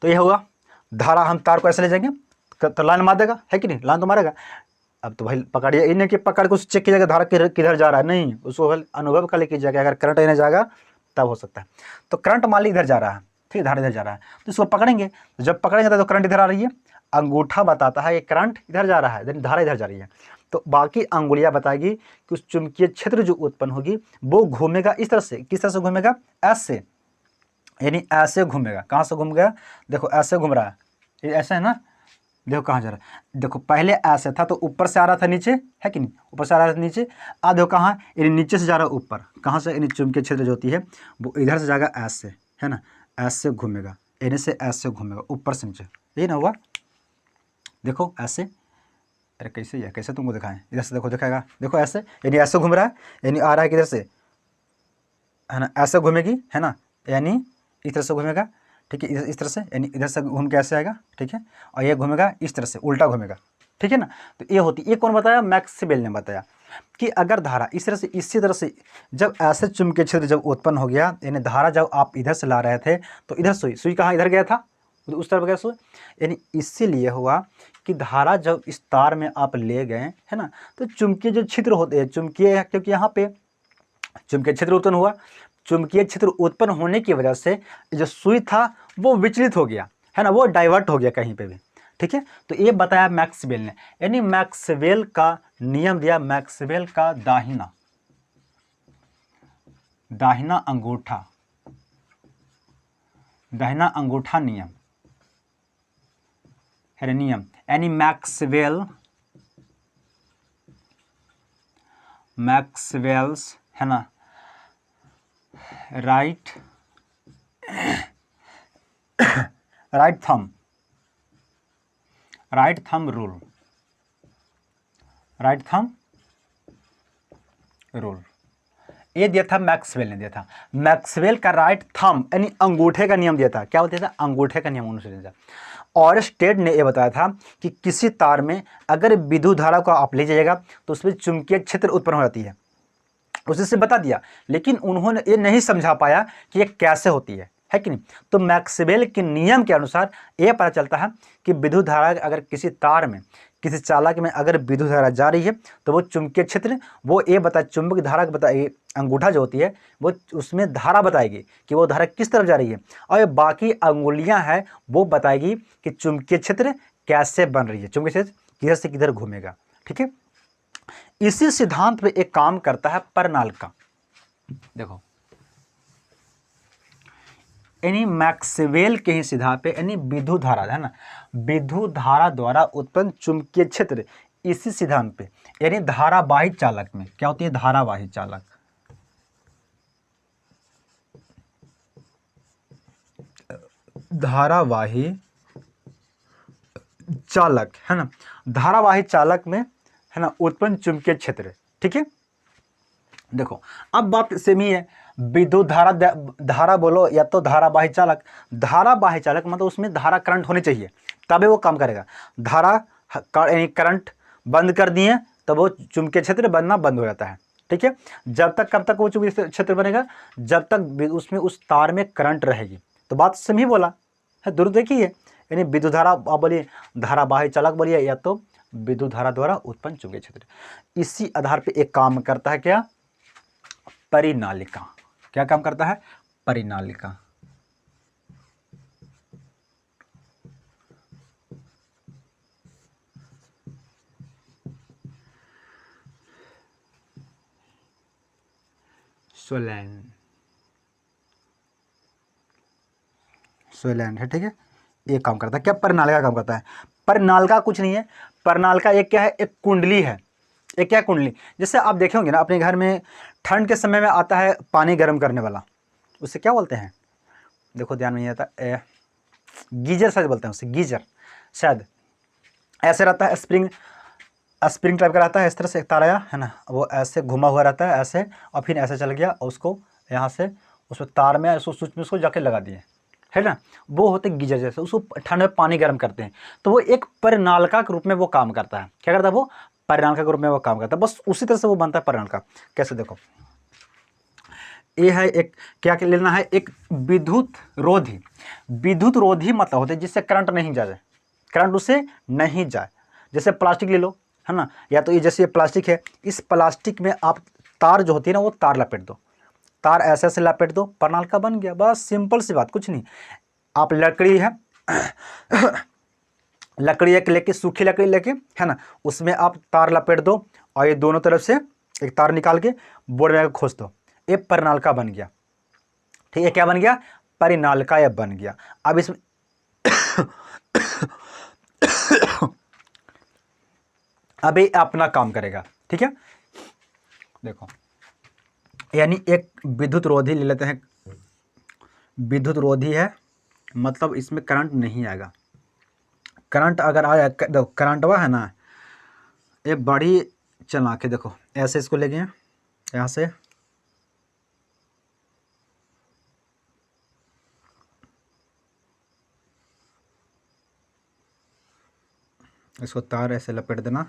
तो ये होगा धारा हम तार को ऐसे ले जाएंगे तो लाइन मार देगा, है कि नहीं, लाइन तो मारेगा। अब तो भाई पकड़िए, इन्हें कि पकड़ के उसे चेक कीजिएगा धारा किधर जा रहा है, नहीं, उसको अनुभव कर ले कीजिएगा, अगर करंट इन्हें जाएगा तब हो सकता है। तो करंट मान ली इधर जा रहा है, ठीक है, धारा इधर जा रहा है, तो इसको पकड़ेंगे, तो जब पकड़ेंगे तो करंट इधर आ रही है, अंगूठा बताता है कि करंट इधर जा रहा है, धारा इधर जा रही है, तो बाकी अंगुलियां बताएगी कि उस चुंबकीय क्षेत्र जो उत्पन्न होगी वो घूमेगा इस तरह से, किस तरह से घूमेगा, ऐसे, यानी ऐसे घूमेगा। कहाँ से घूम गया, देखो ऐसे घूम रहा है, ये ऐसे है ना, देखो कहाँ जा रहा है, देखो पहले ऐसे था तो ऊपर से आ रहा था नीचे, है कि नहीं, ऊपर से आ रहा था नीचे, अब देखो कहाँ, यानी नीचे से जा रहा है ऊपर, कहाँ से, यानी चुंबकीय क्षेत्र जो होती है वो इधर से जाएगा ऐसे, है ना, ऐसे घूमेगा, यानी से ऐसे घूमेगा ऊपर से नीचे, यही ना हुआ, देखो ऐसे, अरे कैसे है, कैसे तुमको दिखाएं, इधर से देखो दिखाएगा, देखो ऐसे, यानी ऐसे घूम रहा है, यानी आ रहा है किधर से, है ना, ऐसे घूमेगी, है ना, यानी इस तरह से घूमेगा, ठीक है, इस तरह से, यानी इधर से घूम के ऐसे आएगा, ठीक है, और ये घूमेगा इस तरह से, उल्टा घूमेगा, ठीक है ना। तो ये होती, ये कौन बताया, मैक्सवेल ने बताया कि अगर धारा इस तरह से, इसी तरह से जब ऐसे चुंबकीय क्षेत्र जब उत्पन्न हो गया, यानी धारा जब आप इधर से ला रहे थे तो इधर सुई कहाँ इधर गया था, तो उस तरफ गया सुई, यानी इसीलिए हुआ कि धारा जब इस तार में आप ले गए, है ना, तो चुंबकीय जो क्षेत्र होते हैं, चुंबकीय, क्योंकि यहाँ पे चुंबकीय क्षेत्र उत्पन्न हुआ, चुंबकीय क्षेत्र उत्पन्न होने की वजह से जो सुई था वो विचलित हो गया, है ना, वो डाइवर्ट हो गया कहीं पे भी, ठीक है। तो ये बताया मैक्सवेल ने, यानी मैक्सवेल का नियम दिया, मैक्सवेल का दाहिना अंगूठा नियम, है नियम, यानी मैक्सवेल्स, है ना, राइट थंब रूल, ये दिया था मैक्सवेल ने दिया था। मैक्सवेल का राइट थंब यानी अंगूठे का नियम दिया था, क्या बोलते था, अंगूठे का नियम उन्होंने दिया था। और स्टेड ने यह बताया था कि किसी तार में अगर विद्युत धारा को आप ले जाइएगा तो उसमें चुंबकीय क्षेत्र उत्पन्न हो जाती है, उससे बता दिया, लेकिन उन्होंने ये नहीं समझा पाया कि ये कैसे होती है कि नहीं। तो मैक्सवेल के नियम के अनुसार ये पता चलता है कि विद्युत धारा अगर किसी तार में, किसी चालक में अगर विद्युत धारा जा रही है तो वो चुंबकीय क्षेत्र, वो ये बता, चुंबक धारा बताएगी, अंगूठा जो होती है वो उसमें धारा बताएगी कि वो धारा किस तरफ जा रही है, और बाकी अंगुलियां हैं वो बताएगी कि चुंबकीय क्षेत्र कैसे बन रही है, चुंबकीय क्षेत्र किधर से किधर घूमेगा, ठीक है। इसी सिद्धांत पे एक काम करता है परनाल का, देखो यानी मैक्सवेल के ही सिद्धांत पे, यानी विद्युत धारा, है ना, विद्युत धारा द्वारा उत्पन्न चुंबकीय क्षेत्र, इसी सिद्धांत पे, यानी धारावाही चालक में क्या होती है, धारावाही चालक, है ना, धारावाही चालक में, है ना, उत्पन्न चुंबकीय क्षेत्र, ठीक है। देखो अब बात सेम ही है, विद्युत धारा बोलो या तो धारावाही चालक मतलब उसमें धारा करंट होनी चाहिए तभी वो काम करेगा। धारा यानी करंट बंद कर दिए तब वो चुंबकीय क्षेत्र बनना बंद हो जाता है, ठीक है। जब तक, कब तक वो चुंबकीय क्षेत्र बनेगा, जब तक उसमें उस तार में करंट रहेगी। तो बात सेम ही बोला है, दूर देखिए, यानी विद्युत धारा आप बोलिए, धारावाही चालक बोलिए, या तो विद्युत धारा द्वारा उत्पन्न चुंबकीय क्षेत्र। इसी आधार पर एक काम करता है क्या, परिनालिका। क्या काम करता है, परिनालिका। सोलैंड है, ठीक है। ये काम करता है क्या, परिनालिका काम करता है। परिनालिका कुछ नहीं है, परिनालिका एक क्या है, एक कुंडली है, एक क्या कुंडली, जैसे आप देखे होंगे ना अपने घर में ठंड के समय में आता है पानी गर्म करने वाला, उसे क्या बोलते हैं, देखो ध्यान में नहीं आता, गीजर शायद बोलते हैं उसे, गीजर शायद। ऐसे रहता है, स्प्रिंग टाइप का रहता है, इस तरह से एक तार आया है ना, वो ऐसे घुमा हुआ रहता है ऐसे, और फिर ऐसे चल गया और उसको यहाँ से उसमें तार में उसको स्विच में उसको जाके लगा दिए, है ना। वो होते गीजर जैसे, उसको ठंड में पानी गर्म करते हैं। तो वो एक परिनालिका के रूप में वो काम करता है। क्या करता है वो, परिनालिका के रूप में वो काम करता है। बस उसी तरह से वो बनता है परिनालिका। कैसे, देखो ये है एक, क्या लेना है, एक विद्युत रोधी। विद्युत रोधी मतलब होता है जिससे करंट नहीं जाए, करंट उससे नहीं जाए। जैसे प्लास्टिक ले लो, है ना, या तो ये जैसे ये प्लास्टिक है, इस प्लास्टिक में आप तार जो होती है ना, वो तार लपेट दो, तार ऐसे ऐसे लपेट दो, परिनालिका बन गया। बस सिंपल सी बात, कुछ नहीं। आप लकड़ी है लकड़ी एक लेके, सूखी लकड़ी लेके, है ना, उसमें आप तार लपेट दो और ये दोनों तरफ से एक तार निकाल के बोर्ड में खोस दो, ये परिनालिका बन गया। ठीक है, क्या बन गया, परिनालिका ये बन गया। अब इसमें अब ये अपना काम करेगा। ठीक है, देखो, यानी एक विद्युत रोधी ले लेते हैं, विद्युत रोधी है मतलब इसमें करंट नहीं आएगा। करंट अगर आया, देखो करंटवा है ना, ये बड़ी चला के, देखो ऐसे इसको ले गए यहाँ से, इसको तार ऐसे लपेट देना,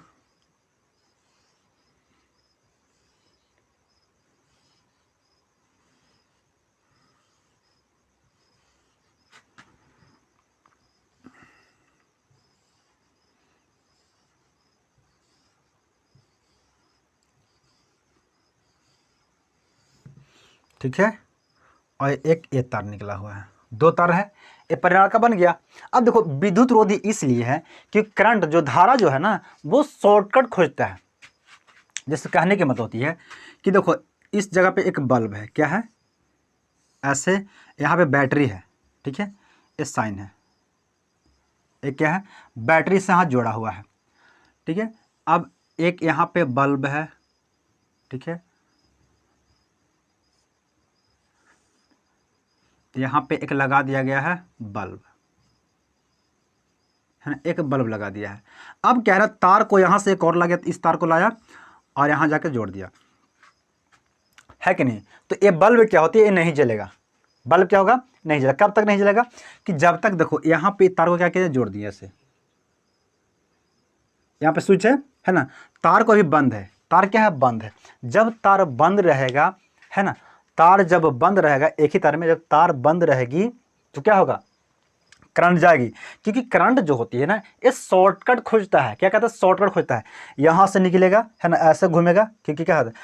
ठीक है, और एक ये तार निकला हुआ है, दो तार है, ये परिनालिका बन गया। अब देखो विद्युत रोधी इसलिए है कि करंट जो धारा जो है ना, वो शॉर्टकट खोजता है। जैसे कहने की मतलब होती है कि देखो इस जगह पे एक बल्ब है, क्या है, ऐसे यहाँ पे बैटरी है, ठीक है, ये साइन है, एक क्या है, बैटरी से हाथ जोड़ा हुआ है। ठीक है, अब एक यहाँ पे बल्ब है, ठीक है, यहाँ पे एक लगा दिया गया है बल्ब, है ना, एक बल्ब लगा दिया है। अब कह रहा तार को यहाँ से एक और लगा, इस तार को लाया और यहाँ जाके जोड़ दिया, है कि नहीं। तो ये बल्ब क्या होती है, ये नहीं जलेगा। बल्ब क्या होगा, नहीं जलेगा। कब तक नहीं जलेगा, कि जब तक, देखो यहाँ पे तार को क्या किया, जोड़ दिया ऐसे, यहाँ पे स्विच है ना, तार को अभी बंद है, तार क्या है, बंद है। जब तार बंद रहेगा, है ना, तार जब बंद रहेगा एक ही तार में, जब तार बंद रहेगी तो क्या होगा, करंट जाएगी। क्योंकि करंट जो होती है ना, ये शॉर्टकट खोजता है। क्या कहता है, शॉर्टकट खोजता है। यहाँ से निकलेगा, है ना, ऐसे घूमेगा, क्योंकि क्या होता है,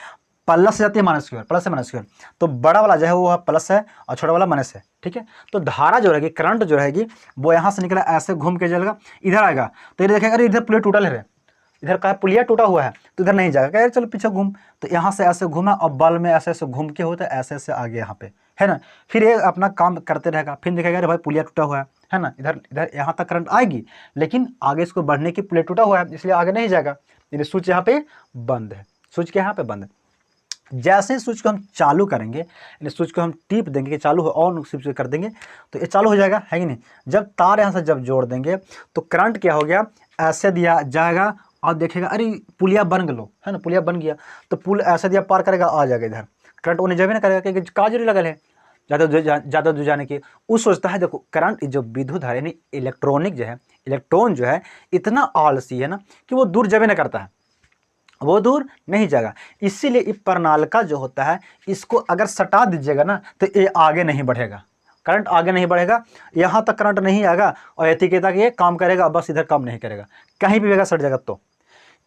प्लस से जाती है माइनस की ओर, प्लस से माइनस की ओर, तो बड़ा वाला जो है वो प्लस है और छोटा वाला माइनस है। ठीक है, तो धारा जो रहेगी, करंट जो रहेगी, वो यहाँ से निकला, ऐसे घूम के चलेगा, इधर आएगा तो ये देखेगा, अरे इधर पुलिया टूटा है, इधर का पुलिया टूटा हुआ है, तो इधर नहीं जाएगा, यार चलो पीछे घूम, तो यहाँ से ऐसे घूमा और बल में ऐसे ऐसे घूम के होता है, ऐसे ऐसे आगे यहाँ पे, है ना। फिर ये अपना काम करते रहेगा, फिर देखेगा अरे भाई पुलिया टूटा हुआ है ना, इधर इधर यहाँ तक करंट आएगी, लेकिन आगे इसको बढ़ने की, पुलिया टूटा हुआ है इसलिए आगे नहीं जाएगा, यानी स्विच यहाँ पे बंद है, स्विच के यहाँ पे बंद है। जैसे ही स्विच को हम चालू करेंगे, यानी स्विच को हम टिप देंगे कि चालू हो, ऑन स्विच कर देंगे तो ये चालू हो जाएगा, है कि नहीं। जब तार यहाँ से जब जोड़ देंगे तो करंट क्या हो गया, ऐसे दिया जाएगा और देखेगा अरे पुलिया बन गलो, है ना, पुलिया बन गया, तो पुल ऐसे दिया पार करेगा, आ जाएगा इधर, करंट उन्हें जब ना करेगा क्योंकि काजरी लगल है ज़्यादा दूर जाने की। वो सोचता है, देखो करंट जो विद्युत है, यानी इलेक्ट्रॉनिक जो है, इलेक्ट्रॉन जो है, इतना आलसी है ना कि वो दूर जबे ना करता है, वो दूर नहीं जाएगा। इसीलिए ये परिनालिका जो होता है, इसको अगर सटा दीजिएगा ना तो ये आगे नहीं बढ़ेगा, करंट आगे नहीं बढ़ेगा, यहाँ तक करंट नहीं आएगा और यति के तक ये काम करेगा, बस इधर काम नहीं करेगा, कहीं भी जगह सट जाएगा। तो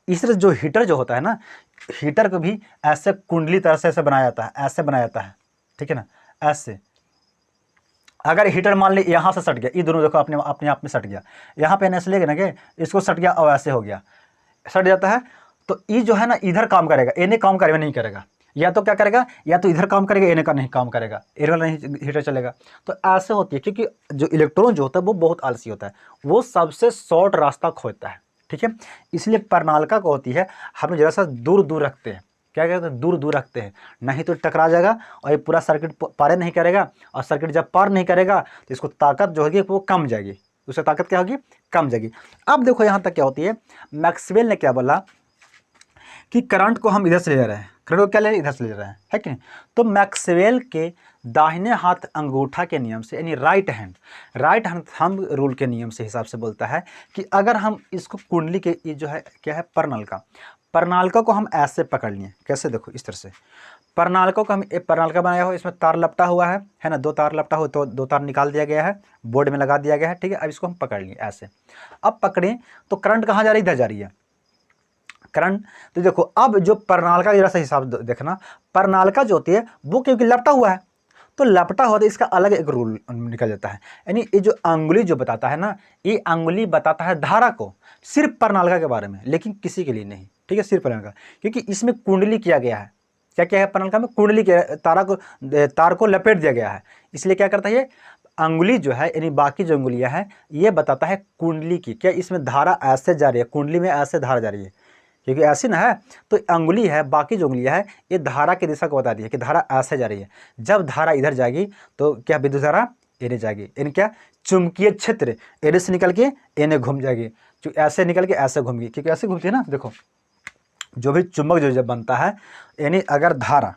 इस तरह जो हीटर जो होता है ना, हीटर को भी ऐसे कुंडली तरह से ऐसे बनाया जाता है, ऐसे बनाया जाता है, ठीक है ना, ऐसे। अगर हीटर मान ली यहाँ से सट गया, ये दोनों देखो अपने अपने आप में सट गया, यहाँ पे ऐसे लेगा ना कि इसको सट गया और ऐसे हो गया, सट जाता है, तो ये जो है ना इधर काम करेगा, ये नहीं काम करेगा, नहीं करेगा, या तो क्या करेगा, या तो इधर काम करेगा, ये का नहीं काम करेगा, इधर वाला नहीं हीटर चलेगा। तो ऐसे होती है, क्योंकि जो इलेक्ट्रॉन जो होता है वो बहुत आलसी होता है, वो सबसे शॉर्ट रास्ता खोजता है। ठीक है, इसलिए परिनालिका को होती है, हम जरा सा दूर दूर रखते हैं, क्या करते हैं, दूर दूर रखते हैं, नहीं तो टकरा जाएगा और ये पूरा सर्किट पार नहीं करेगा, और सर्किट जब पार नहीं करेगा तो इसको ताकत जो होगी वो कम जाएगी, उससे ताकत क्या होगी, कम जाएगी। अब देखो यहाँ तक क्या होती है, मैक्सवेल ने क्या बोला कि करंट को हम इधर से ले रहे हैं, करंट को क्या ले रहे हैं, इधर से ले रहे हैं, है कि नहीं। तो मैक्सवेल के दाहिने हाथ अंगूठा के नियम से, यानी राइट हैंड थंब रूल के नियम से हिसाब से बोलता है कि अगर हम इसको कुंडली के, ये जो है क्या है, परनालिका को हम ऐसे पकड़ लिए, कैसे, देखो इस तरह से परनालिका को हम, एक परनालिका बनाया हो, इसमें तार लपटा हुआ है ना, 2 तार लपटा हो, तो 2 तार निकाल दिया गया है, बोर्ड में लगा दिया गया है, ठीक है। अब इसको हम पकड़ लिए ऐसे, अब पकड़ें तो करंट कहाँ जा रही है, इधर जा रही है करंट। तो देखो अब जो परनालिका, जरा सा हिसाब देखना, परनालिका जो होती है वो क्योंकि लपटा हुआ है, तो लपटा हुआ तो इसका अलग एक रूल निकल जाता है, यानी ये जो अंगुली जो बताता है ना, ये अंगुली बताता है धारा को, सिर्फ परनालिका के बारे में, लेकिन किसी के लिए नहीं, ठीक है, सिर्फ परनालिका, क्योंकि इसमें कुंडली किया गया है, क्या क्या है, परनालिका में कुंडली के तार को लपेट दिया गया है, इसलिए क्या करता है ये अंगुली जो है, यानी बाकी जो अंगुलियां है ये बताता है कुंडली की, क्या इसमें धारा ऐसे जा रही है, कुंडली में ऐसे धारा जा रही है, क्योंकि ऐसी ना है, तो अंगुली है, बाकी जो उंगलियां है ये धारा की दिशा को बता दी है कि धारा ऐसे जा रही है। जब धारा इधर जाएगी तो क्या विद्युत धारा इधर जाएगी, यानी क्या, चुंबकीय क्षेत्र इधर से निकल के इन्हें घूम जाएगी, जो ऐसे निकल के ऐसे घूमेगी, क्योंकि ऐसे घूमती है ना। देखो जो भी चुंबक जो जब बनता है, यानी अगर धारा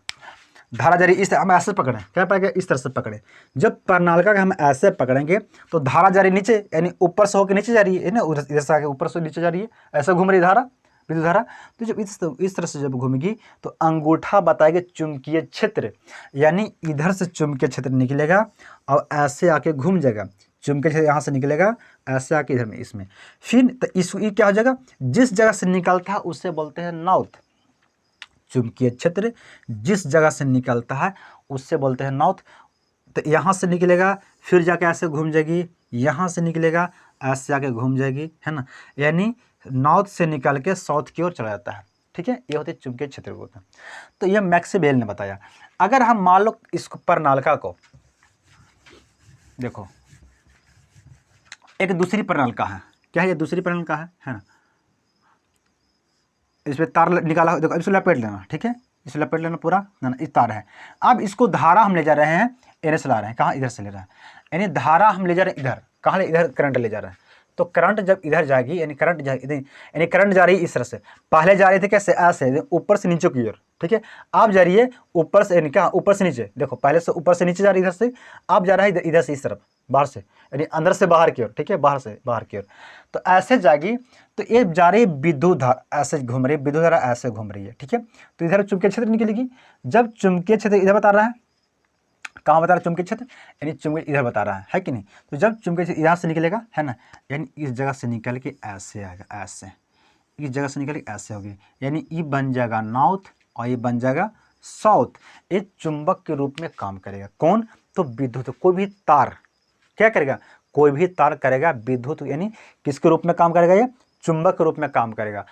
जा रही, इस हम ऐसे पकड़ें, क्या पकड़े, इस तरह से पकड़े, जब परनालिका का हम ऐसे पकड़ेंगे तो धारा जा रही नीचे, यानी ऊपर से होकर नीचे जा रही है ना, इधर से आके ऊपर से नीचे जा रही है, ऐसे घूम रही धारा, विद्युत धारा। तो जब इस तरह से जब घूमेगी तो अंगूठा बताएगा चुंबकीय क्षेत्र, यानी इधर से चुंबकीय क्षेत्र निकलेगा और ऐसे आके घूम जाएगा, चुंबकीय क्षेत्र यहाँ से निकलेगा ऐसे आके इधर में, इसमें फिर तो इस क्या हो जाएगा, जिस जगह से निकलता है उससे बोलते हैं नॉर्थ, चुंबकीय क्षेत्र जिस जगह से निकलता है उससे बोलते हैं नॉर्थ। तो यहाँ से निकलेगा फिर जाके ऐसे घूम जाएगी, यहाँ से निकलेगा ऐसे आके घूम जाएगी, है ना, यानी नॉर्थ से निकल के साउथ की ओर चला जाता है, ठीक है, ये होते हैं चुंबकीय क्षेत्र होता है। तो ये मैक्सवेल ने बताया। अगर हम मान लो इसको परनालिका को देखो, एक दूसरी परनालिका है, क्या है ये, दूसरी परनालिका है ना, इसमें तार निकाला, देखो इसको लपेट लेना, ठीक है, इसे लपेट लेना पूरा ना, इस तार है। अब इसको धारा हम ले जा रहे हैं, इधर से ला रहे हैं, कहाँ, इधर से ले रहे हैं, यानी धारा हम ले जा रहे हैं इधर, कहाँ ले, इधर करंट ले जा रहे हैं। तो करंट जब इधर जाएगी, यानी करंट जा रही है इस तरह से, पहले जा रही थी कैसे, ऐसे ऊपर से नीचे की ओर, ठीक है, अब जा रही है ऊपर से, यानी क्या, ऊपर से नीचे, देखो पहले से ऊपर से नीचे जा रही है इधर से, अब जा रहा है इधर से इस तरफ, बाहर से, यानी अंदर से बाहर की ओर, ठीक है, बाहर से बाहर की ओर। तो ऐसे जाएगी तो ये जा रही है विद्युत धारा, ऐसे घूम रही है, विद्युत धारा ऐसे घूम रही है, ठीक है। तो इधर चुंबकीय क्षेत्र निकलेगी, जब चुंबकीय क्षेत्र इधर बता रहा है, कहाँ बता रहा है चुंबकीय क्षेत्र, यानी चुंबकीय इधर बता रहा है कि नहीं। तो जब चुंबकीय क्षेत्र यहाँ से निकलेगा, है ना, यानी इस जगह से निकल के ऐसे आएगा, ऐसे इस जगह से निकल के ऐसे होगी, यानी ये बन जाएगा नॉर्थ और ये बन जाएगा साउथ। ये चुंबक के रूप में काम करेगा, कौन, तो विद्युत, कोई भी तार क्या करेगा, कोई भी तार करेगा विद्युत, यानी किसके रूप में काम करेगा, ये चुंबक के रूप में काम करेगा,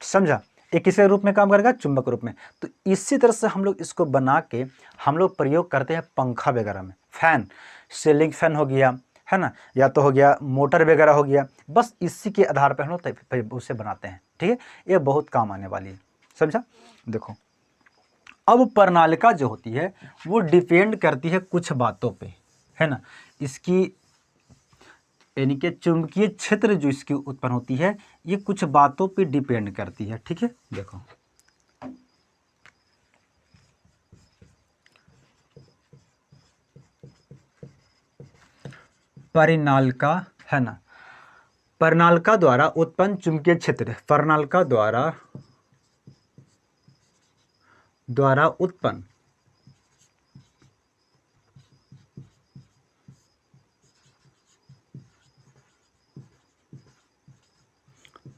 समझा, ये किसके रूप में काम करेगा, चुंबक के रूप में। तो इसी तरह से हम लोग इसको बना के हम लोग प्रयोग करते हैं पंखा वगैरह में, फैन, सीलिंग फैन हो गया, है ना, या तो हो गया मोटर वगैरह हो गया, बस इसी के आधार पर हम लोग उसे बनाते हैं, ठीक है, ये बहुत काम आने वाली है, समझा। देखो अब प्रणालिका जो होती है वो डिपेंड करती है कुछ बातों पे, है ना, इसकी यानी कि चुंबकीय क्षेत्र जो इसकी उत्पन्न होती है ये कुछ बातों पे डिपेंड करती है, ठीक है। देखो परिनालिका, है ना, परिनालिका द्वारा उत्पन्न चुंबकीय क्षेत्र, परिनालिका द्वारा उत्पन्न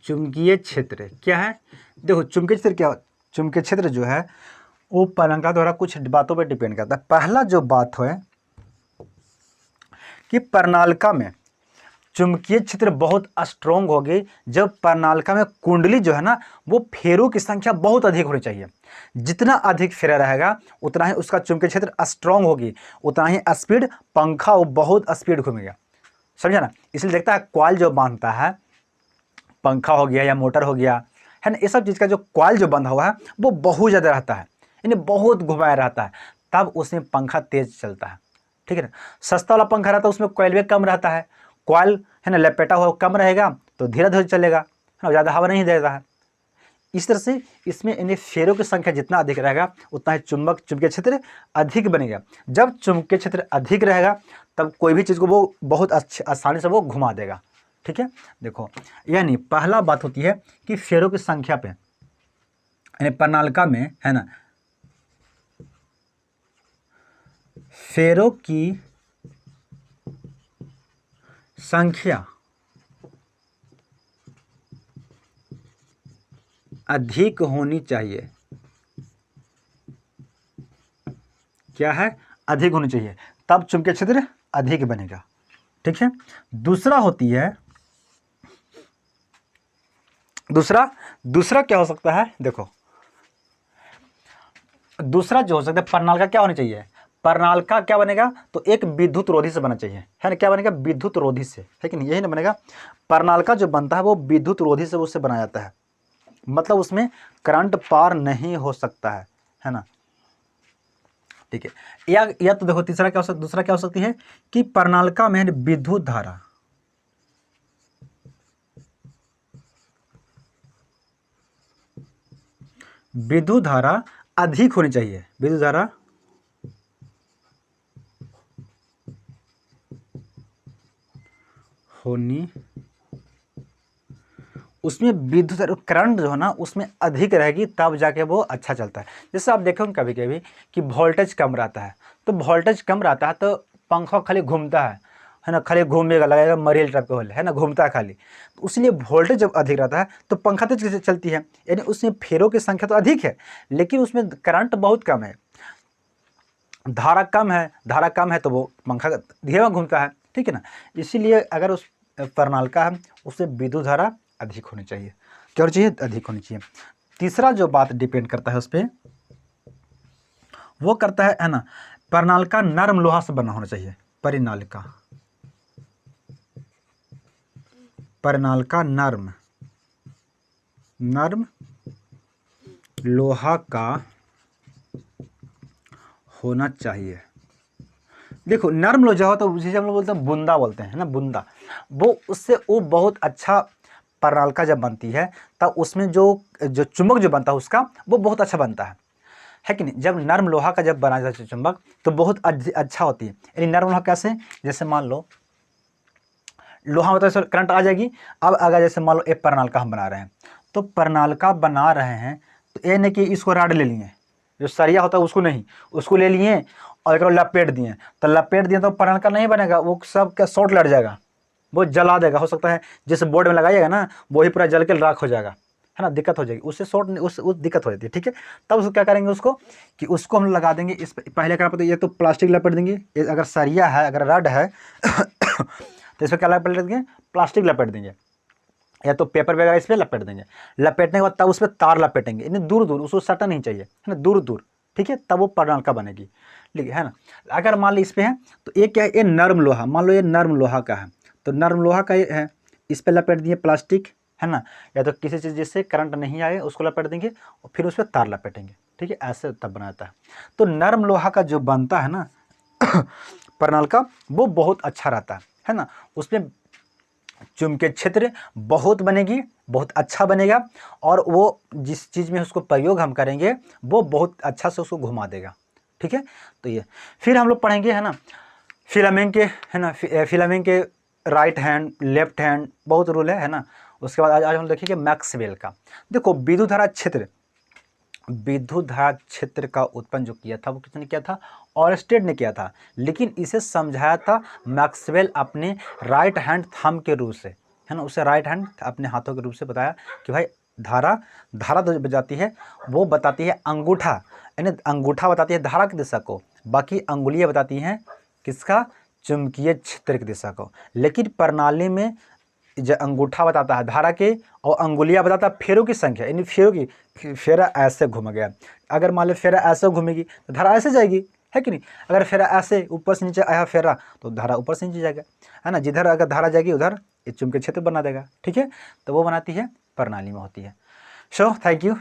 चुंबकीय क्षेत्र क्या है, देखो चुंबकीय क्षेत्र क्या, चुंबकीय क्षेत्र जो है वो परिनालिका द्वारा कुछ बातों पर डिपेंड करता है। पहला जो बात है कि परिनालिका में चुंबकीय क्षेत्र बहुत स्ट्रोंग होगी जब परिनालिका में कुंडली जो है ना वो फेरों की संख्या बहुत अधिक होनी चाहिए। जितना अधिक फेरा रहेगा उतना ही उसका चुंबकीय क्षेत्र स्ट्रोंग होगी, उतना ही स्पीड पंखा वो बहुत स्पीड घूमेगा, समझा ना। इसलिए देखता है कॉइल जो बांधता है, पंखा हो गया या मोटर हो गया, है ना, ये सब चीज़ का जो कॉइल जो बंधा हुआ है वो बहुत ज़्यादा रहता है, यानी बहुत घुमाया रहता है, तब उसमें पंखा तेज चलता है। ठीक है ना, सस्ता वाला पंखा रहता है उसमें कॉइल भी कम रहता है, कॉइल है ना लपेटा हुआ कम रहेगा तो धीरे धीरे चलेगा, है ना, ज़्यादा हवा नहीं देता है। इस तरह से इसमें यानी फेरों की संख्या जितना अधिक रहेगा उतना ही चुंबकीय क्षेत्र अधिक बनेगा। जब चुंबकीय क्षेत्र अधिक रहेगा तब कोई भी चीज़ को वो बहुत आसानी से वो घुमा देगा। ठीक है, देखो यानी पहला बात होती है कि फेरों की संख्या पे, यानी प्रणालिका में है ना फेरों की संख्या अधिक होनी चाहिए। क्या है, अधिक होनी चाहिए, तब चुंबकीय क्षेत्र अधिक बनेगा। ठीक है, दूसरा होती है, दूसरा क्या हो सकता है, देखो दूसरा जो हो सकता है प्रणालिका क्या होनी चाहिए, प्रणालिका क्या बनेगा तो एक विद्युत रोधी से बनना चाहिए, है ना, क्या बनेगा विद्युत रोधी से, है कि नहीं, यही ना बनेगा। प्रणालिका जो बनता है वो विद्युत रोधी से उससे बनाया जाता है, मतलब उसमें करंट पार नहीं हो सकता है ना। ठीक है, या तो देखो तीसरा क्या हो सकता, दूसरा क्या हो सकती है कि प्रणालिका में विद्युत धारा अधिक होनी चाहिए, विद्युत धारा होनी, उसमें विद्युत करंट जो है ना उसमें अधिक रहेगी तब जाके वो अच्छा चलता है। जैसे आप देखोगे कभी कभी कि वोल्टेज कम रहता है, तो वोल्टेज कम रहता है तो पंखा खाली घूमता है ना, खाली घूमेगा, लगेगा मरील टाइप का होल, है ना, घूमता है खाली, तो इसलिए वोल्टेज जब अधिक रहता है तो पंखा तेज चलती है, यानी उसमें फेरों की संख्या तो अधिक है लेकिन उसमें करंट बहुत कम है, धारा कम है तो वो पंखा धीरे घूमता है। ठीक है ना, इसीलिए अगर उस प्रणालिका है उससे विद्युत धारा अधिक होनी चाहिए, क्या होनी चाहिए, अधिक होनी चाहिए। तीसरा जो बात डिपेंड करता है उस पर, वो करता है ना प्रणालिका नरम लोहा से बना होना चाहिए, प्रणालिका नर्म लोहा का होना चाहिए। देखो नर्म लोहा होता है जिसे हम लोग बोलते हैं बुंदा बोलते हैं ना, बुंदा, वो उससे वो बहुत अच्छा प्रणालिका जब बनती है तब उसमें जो चुंबक जो बनता है उसका वो बहुत अच्छा बनता है कि नहीं। जब नर्म लोहा का जब बनाया जाता है चुंबक तो बहुत अच्छा होती है, यानी नर्म लोहा कैसे, जैसे मान लो लोहा होता है करंट आ जाएगी। अब अगर जैसे मान लो एक प्रणालिका हम बना रहे हैं, तो प्रणालिका बना रहे हैं तो ये नहीं कि इसको राड ले लिए, जो सरिया होता है उसको नहीं, उसको ले लिए और एक लपेट दिए, तो लपेट दिए तो प्रणालिका नहीं बनेगा, वो सब का शॉर्ट लड़ जाएगा, वो जला देगा, हो सकता है जिस बोर्ड में लगाइएगा ना वही पूरा जल के राख हो जाएगा, है ना, दिक्कत हो जाएगी, उससे शॉर्ट उस दिक्कत हो जाती है। ठीक है, तब उसको क्या करेंगे उसको कि उसको हम लगा देंगे इस पहले क्या पता, ये तो प्लास्टिक लपेट देंगे, अगर सरिया है अगर रड है तो इस पर क्या लपेट देंगे, प्लास्टिक लपेट देंगे या तो पेपर वगैरह इस पर लपेट देंगे, लपेटने के बाद तब उस पर तार लपेटेंगे, यानी दूर दूर, उसको सटा नहीं चाहिए, है ना, दूर दूर। ठीक है, तब वो प्रणालिका बनेगी, ठीक है ना। अगर मान लो इस पर है तो ये क्या है, ये नर्म लोहा, मान लो ये नर्म लोहा का है तो नर्म लोहा का ये है, इस पर लपेट दिए प्लास्टिक, है ना, या तो किसी चीज़ जिससे करंट नहीं आए उसको लपेट देंगे और फिर उस पर तार लपेटेंगे। ठीक है, ऐसे तब बनाता है। तो नर्म लोहा का जो बनता है ना प्रणालिका वो बहुत अच्छा रहता है ना, उसमें चुंबकीय क्षेत्र बहुत बनेगी, बहुत अच्छा बनेगा और वो जिस चीज़ में उसको प्रयोग हम करेंगे वो बहुत अच्छा से उसको घुमा देगा। ठीक है, तो ये फिर हम लोग पढ़ेंगे, है ना, फिलामेंट के, है ना, फिलामेंट के राइट हैंड लेफ्ट हैंड बहुत रूल है ना। उसके बाद आज हम देखेंगे मैक्सवेल का। देखो विद्युत धारा क्षेत्र का उत्पन्न जो किया था वो किसने किया था, ऑरस्टेड ने किया था, लेकिन इसे समझाया था मैक्सवेल अपने राइट हैंड थंब के रूप से, है ना, उसे राइट हैंड अपने हाथों के रूप से बताया कि भाई धारा तो बताती है, वो बताती है अंगूठा, यानी अंगूठा बताती है धारा की दिशा को, बाकी अंगुलियाँ बताती हैं किसका, चुंबकीय क्षेत्र की दिशा को। लेकिन प्रणाली में जो अंगूठा बताता है धारा के और अंगुलियां बताता है फेरों की संख्या, यानी फेरों की, फेरा ऐसे घूम गया, अगर मान लो फेरा ऐसे घूमेगी तो धारा ऐसे जाएगी, है कि नहीं, अगर फेरा ऐसे ऊपर से नीचे आया फेरा तो धारा ऊपर से नीचे जाएगा, है ना, जिधर अगर धारा जाएगी उधर ये चुंबकीय क्षेत्र बना देगा। ठीक है, तो वो बनाती है प्रणाली में होती है। So thank you.